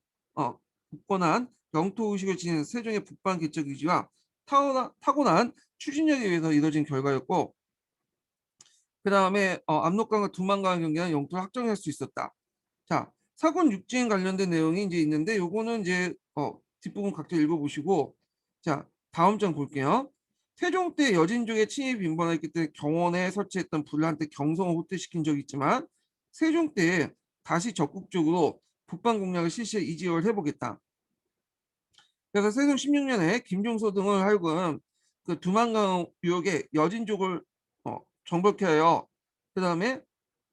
영토 의식을 지닌 세종의 북방 개척 의지와 타고난 추진력에 의해서 이뤄진 결과였고, 그 다음에 압록강과 두만강을 경계하는 영토를 확정할 수 있었다. 자, 사군 육진 관련된 내용이 이제 있는데 요거는 이제 뒷부분 각자 읽어보시고, 자, 다음 장 볼게요. 태종 때 여진족의 침입이 빈번했기 때문에 경원에 설치했던 불을 한때 경성을 후퇴시킨 적이 있지만 세종 때 다시 적극적으로 북방 공략을 실시해 이 지역을 회복했다. 그래서 세종 16년에 김종서 등을 하여금 그 두만강 유역에 여진족을 정벌케 하여 그 다음에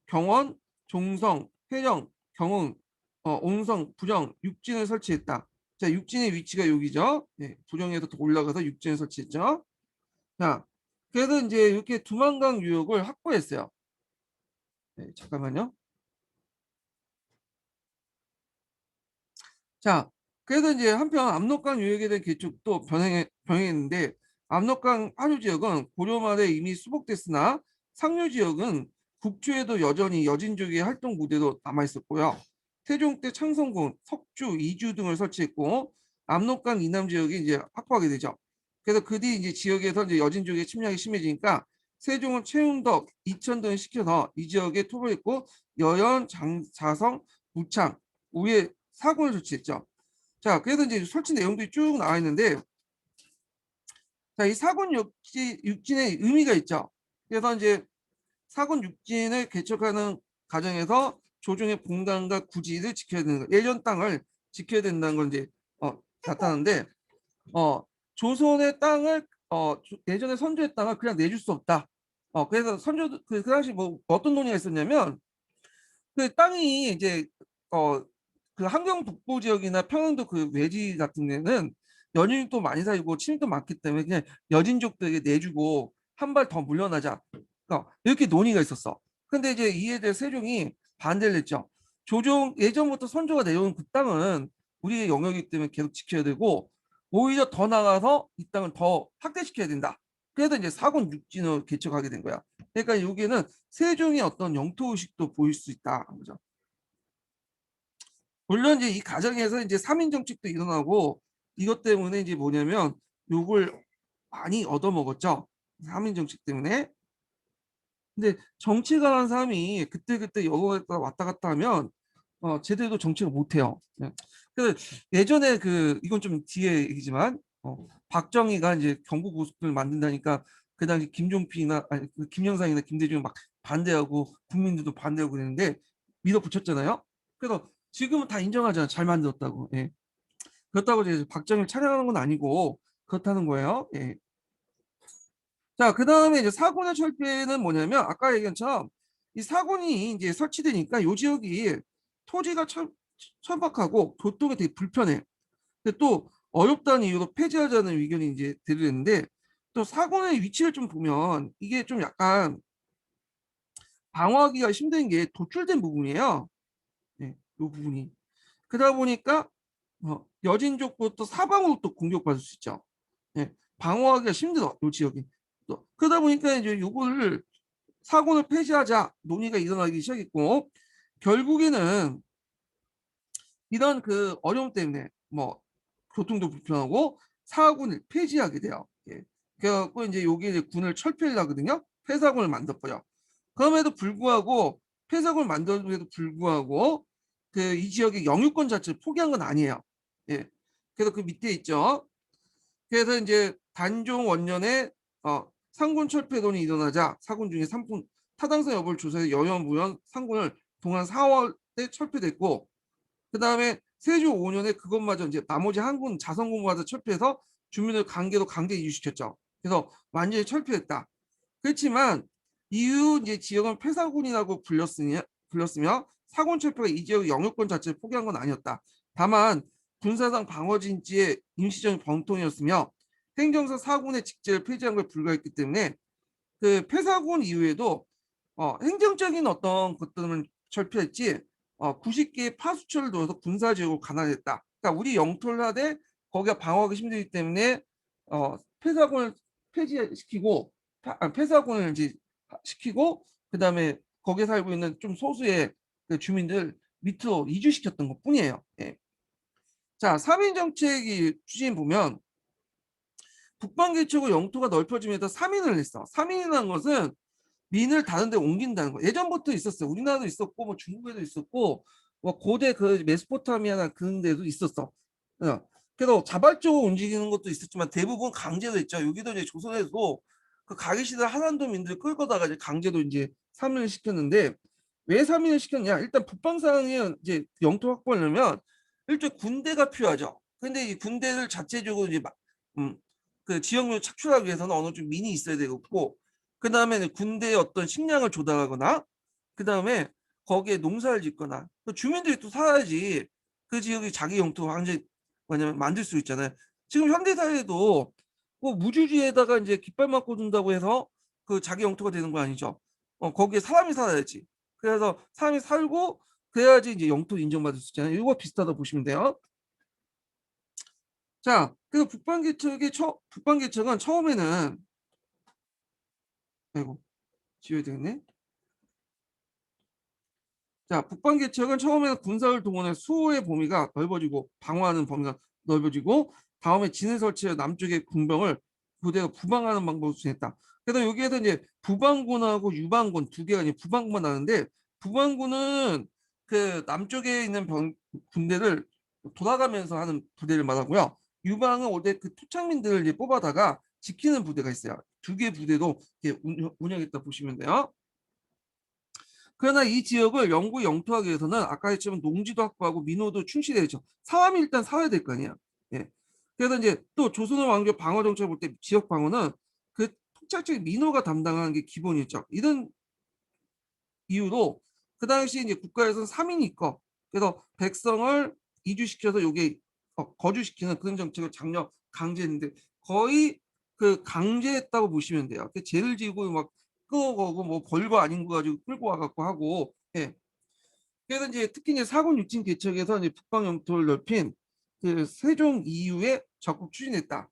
경원, 종성, 회령, 경흥, 옹성, 부정, 육진을 설치했다. 자, 육진의 위치가 여기죠. 네, 부정에서 더 올라가서 육진을 설치했죠. 자, 그래서 이제 이렇게 두만강 유역을 확보했어요. 네, 잠깐만요. 자, 그래서 이제 한편 압록강 유역에 대한 개척도 병행했는데 압록강 하류 지역은 고려 말에 이미 수복됐으나 상류 지역은 국초에도 여전히 여진족의 활동 무대로 남아 있었고요. 태종 때 창성궁, 석주, 이주 등을 설치했고 압록강 이남 지역이 이제 확보하게 되죠. 그래서 그 뒤 이제 지역에서 이제 여진족의 침략이 심해지니까 세종은 최윤덕, 이천 등을 시켜서 이 지역에 토벌했고 여연, 자성, 무창, 우에 사군을 조치했죠. 자, 그래서 이제 설치 내용들이 쭉 나와 있는데, 자, 이 사군 육진의 의미가 있죠. 그래서 이제 사군 육진을 개척하는 과정에서 조정의 본관과 구지를 지켜야 되는 거, 예전 땅을 지켜야 된다는 걸 이제 나타나는데, 어, 조선의 땅을 예전에 선조의 땅을 그냥 내줄 수 없다. 그래서 선조 그 당시 뭐 어떤 논의가 있었냐면 그 땅이 이제 어 그 함경 북부 지역이나 평안도 그 외지 같은 데는 연인도 많이 살고 침입도 많기 때문에 그냥 여진족들에게 내주고 한 발 더 물러나자. 이렇게 논의가 있었어. 근데 이제 이에 대해 세종이 반대를 했죠. 조정 예전부터 선조가 내려온 그 땅은 우리의 영역이기 때문에 계속 지켜야 되고 오히려 더 나가서 이 땅을 더 확대시켜야 된다. 그래서 이제 사군 육진을 개척하게 된 거야. 그러니까 여기는 세종의 어떤 영토 의식도 보일 수 있다. 그죠? 물론 이제 이 과정에서 이제 3인 정책도 일어나고 이것 때문에 이제 뭐냐면 욕을 많이 얻어먹었죠. 3인 정책 때문에. 근데 정치가라는 사람이 그때그때 여기다 왔다 갔다 하면 제대로 정치를 못해요. 네. 그래서 예전에 그 이건 좀 뒤에 얘기지만 박정희가 이제 경부고속도로를 만든다니까 그 당시 김종필이나 아니 그 김영삼이나 김대중이 막 반대하고 국민들도 반대하고 그랬는데 밀어붙였잖아요. 그래서 지금은 다 인정하잖아. 잘 만들었다고. 예. 그렇다고 이제 박정희를 찬양하는 건 아니고 그렇다는 거예요. 예. 자, 그 다음에 이제 사고의 철폐는 뭐냐면 아까 얘기한 것처럼 이 사고이 이제 설치되니까 요 지역이 토지가 천박하고 교통이 되게 불편해. 근데 또 어렵다는 이유로 폐지하자는 의견이 이제 들리는데 또 사고의 위치를 좀 보면 이게 좀 약간 방어하기가 힘든 게 도출된 부분이에요. 네, 요 부분이. 그러다 보니까 여진족부터 사방으로 또 공격받을 수 있죠. 네, 방어하기가 힘들어, 요 지역이. 또 그러다 보니까 이제 요거를 사고를 폐지하자 논의가 일어나기 시작했고 결국에는 이런 그 어려움 때문에 뭐 교통도 불편하고 사고를 폐지하게 돼요. 예. 그래갖고 이제 여기 이제 군을 철폐를 하거든요. 폐사군을 만들어요. 그럼에도 불구하고 폐사군을 만들어도 불구하고 그 이 지역의 영유권 자체를 포기한 건 아니에요. 예. 그래서 그 밑에 있죠. 그래서 이제 단종 원년에 상군 철폐론이 일어나자 사군 중에 3군 타당성 여부를 조사해 여연무연 상군을 동안 4월에 철폐됐고 그 다음에 세조 5년에 그것마저 이제 나머지 한군 자성군과도 철폐해서 주민을 강제로 강제 이주시켰죠. 그래서 완전히 철폐했다. 그렇지만 이후 이제 지역은 폐사군이라고 불렸으며 사군 철폐가 이 지역의 영유권 자체를 포기한 건 아니었다. 다만 군사상 방어진지의 임시적인 병통이었으며 행정사 사군의 직제를 폐지한 걸 불가했기 때문에 그 폐사군 이후에도 행정적인 어떤 것들은 철폐했지 90개의 파수처를 두어서 군사지역으로 관할했다. 그러니까 우리 영토를 하되 거기가 방어하기 힘들기 때문에 폐사군을 폐지시키고 폐사군을 이제 시키고 그다음에 거기에 살고 있는 좀 소수의 그 주민들 밑으로 이주시켰던 것뿐이에요. 예. 자, 3인 정책이 추진 보면 북방개척으로 영토가 넓혀지면서 3인을 했어. 3인이라는 것은 민을 다른 데 옮긴다는 거. 예전부터 있었어요. 우리나라도 있었고 뭐 중국에도 있었고 뭐 고대 그 메소포타미아나 그런 데도 있었어. 그래서 자발적으로 움직이는 것도 있었지만 대부분 강제로 했죠. 여기도 이제 조선에서도 그 가기 시대 한산도민들 끌고다가 이제 강제로 이제 3인을 시켰는데 왜 3인을 시켰냐? 일단 북방상에 이제 영토 확보하려면 일종의 군대가 필요하죠. 근데 이 군대를 자체적으로 이제 음, 그 지역민을 착출하기 위해서는 어느 정도 민이 있어야 되고 그 다음에 군대의 어떤 식량을 조달하거나 그 다음에 거기에 농사를 짓거나 주민들이 또 살아야지 그 지역이 자기 영토 완전히 뭐냐면 만들 수 있잖아요. 지금 현대사회도 뭐 무주지에다가 이제 깃발만 꽂는다고 해서 그 자기 영토가 되는 거 아니죠. 거기에 사람이 살아야지. 그래서 사람이 살고 그래야지 이제 영토 인정받을 수 있잖아요. 이거 비슷하다 보시면 돼요. 자, 그래서 북방개척은 처음에는 아이고 지워야 되겠네. 자, 북방개척은 처음에는 군사를 동원해 수호의 범위가 넓어지고 방어하는 범위가 넓어지고 다음에 진을 설치해 남쪽의 군병을 부대가 부방하는 방법을 수행했다. 그래서 여기에서 이제 부방군하고 유방군 두 개가 이제 부방군만 나는데 부방군은 그 남쪽에 있는 군대를 돌아가면서 하는 부대를 말하고요. 유방은 올해 그 토착민들을 이제 뽑아다가 지키는 부대가 있어요. 두 개 부대도 운영했다 보시면 돼요. 그러나 이 지역을 영구 영토하기 위해서는 아까 했지만 농지도 확보하고 민호도 충실해야죠. 사람이 일단 살아야 될 거 아니야. 예. 그래서 이제 또 조선의 왕조 방어 정책을 볼 때 지역 방어는 그 통찰적인 민호가 담당하는 게 기본이었죠. 이런 이유로 그 당시 이제 국가에서는 3인이 있고 그래서 백성을 이주시켜서 요게 거주시키는 그런 정책을 장려 강제했는데 거의 그 강제했다고 보시면 돼요. 죄를 지고 막 끌어가고 뭐 벌거 아닌 거 가지고 끌고 와갖고 하고 예. 그래서 이제 특히 이제 사군 육진 개척에서 이제 북방 영토를 넓힌 그 세종 이후에 적극 추진했다.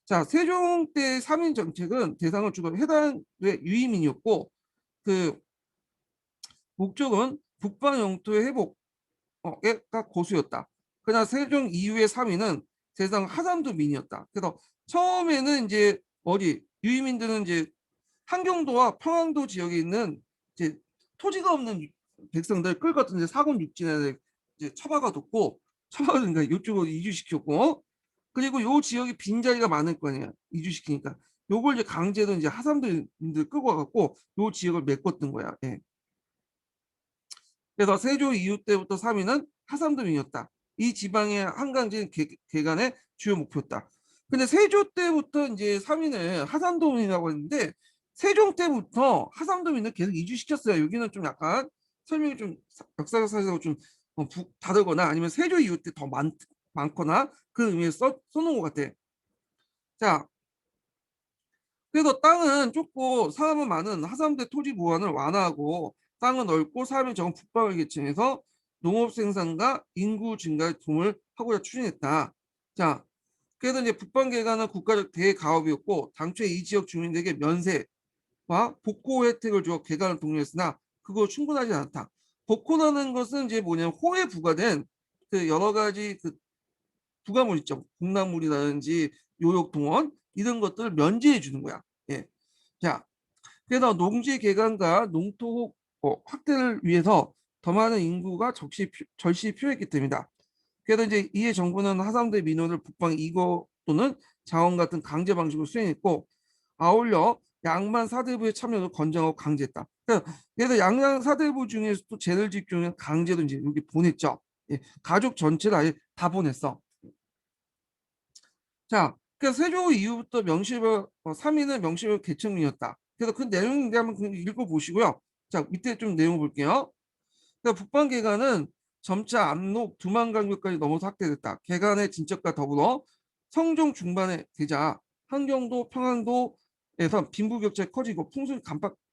자, 세종 때 3인 정책은 대상은 주로 해당의 유이민이었고 그 목적은 북방 영토의 회복가 고수였다. 그러나 세종 이후의 3위는 세상 하산도 민이었다. 그래서 처음에는 이제 유이민들은 이제 한경도와 평안도 지역에 있는 이제 토지가 없는 백성들 끌고 이제 사군 육진에 이제 처박아뒀고 처박으니까 이쪽으로 이주시켰고 그리고 요 지역에 빈자리가 많을 거 아니야 이주시키니까 요걸 이제 강제로 이제 하산도민들 끌고 와갖고 요 지역을 메꿨던 거야. 예. 그래서 세조 이후 때부터 3위는 하삼도민이었다. 이 지방의 한강진 개간의 주요 목표였다. 근데 세조 때부터 이제 3위는 하삼도민이라고 했는데 세종 때부터 하삼도민을 계속 이주시켰어요. 여기는 좀 약간 설명이 좀 역사적으로 좀 다르거나 아니면 세조 이후 때 더 많거나 그 의미에서 써놓은 것 같아. 자, 그래서 땅은 좁고 사람은 많은 하삼대 토지 보완을 완화하고 땅은 넓고 사람이 적은 북방을 개척해서 농업 생산과 인구 증가에 도움을 하고자 추진했다. 자, 그래서 이제 북방 개간은 국가적 대가업이었고 당초에 이 지역 주민들에게 면세와 복호 혜택을 주어 개간을 독려했으나 그거 충분하지 않다. 복호라는 것은 이제 뭐냐면 호에 부과된 그 여러 가지 그 부가물 있죠. 공락물이라든지 요역동원 이런 것들을 면제해 주는 거야. 예. 자, 그래서 농지 개간과 농토 확대를 위해서 더 많은 인구가 절시 필요했기 때문이다. 그래서 이제 이에 정부는 하산도의 민원을 북방 이거 또는 자원 같은 강제 방식으로 수행했고, 아울러 양만 사대부의 참여도 권장하고 강제했다. 그래서 양양 사대부 중에서 또 재를 집중한 강제도 이제 여기 보냈죠. 예, 가족 전체를 아예 다 보냈어. 자, 그래서 세조 이후부터 명시별 3인은 명시별 계층이었다. 그래서 그 내용인데 한번 읽어보시고요. 자, 밑에 좀 내용 볼게요. 그러니까 북방 개간은 점차 압록 두만 강교까지 넘어서 확대됐다. 개간의 진척과 더불어 성종 중반에 되자 한경도 평안도에서 빈부격차가 커지고 풍습이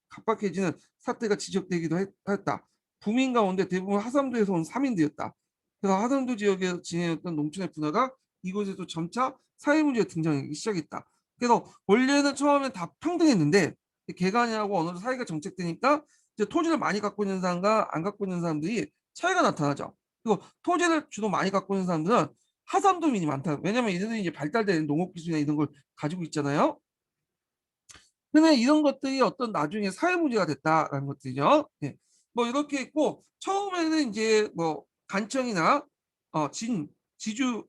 각박해지는 사태가 지적되기도 했다. 부민 가운데 대부분 하삼도에서 온 삼인들이었다. 그래서 하삼도 지역에 진행했던 농촌의 분화가 이곳에도 점차 사회 문제가 등장하기 시작했다. 그래서 원래는 처음엔 다 평등했는데 개간이하고 어느 정도 사회가 정책되니까 이제 토지를 많이 갖고 있는 사람과 안 갖고 있는 사람들이 차이가 나타나죠. 그리고 토지를 주로 많이 갖고 있는 사람들은 하삼도민이 많다. 왜냐하면 이들이 이제 발달된 농업 기술이나 이런 걸 가지고 있잖아요. 근데 이런 것들이 어떤 나중에 사회 문제가 됐다라는 것들이죠. 예. 뭐 이렇게 있고 처음에는 이제 뭐 간청이나 지주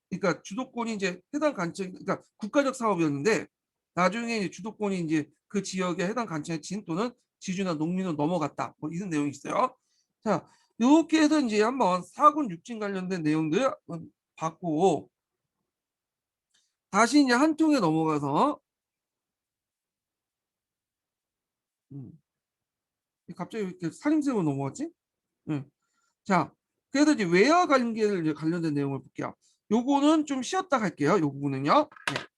그러니까 주도권이 이제 해당 간청 그러니까 국가적 사업이었는데 나중에 이제 주도권이 이제 그 지역의 해당 간청의 진 또는 지주나 농민으로 넘어갔다. 뭐 이런 내용이 있어요. 자, 이렇게 해서 이제 한번 사군 육진 관련된 내용들 봤고 다시 이제 한 통에 넘어가서 음, 갑자기 왜 이렇게 살림세로 넘어갔지? 자, 그래서 이제 외화 관계를 이제 관련된 내용을 볼게요. 요거는 좀 쉬었다 할게요. 요 부분은요. 네.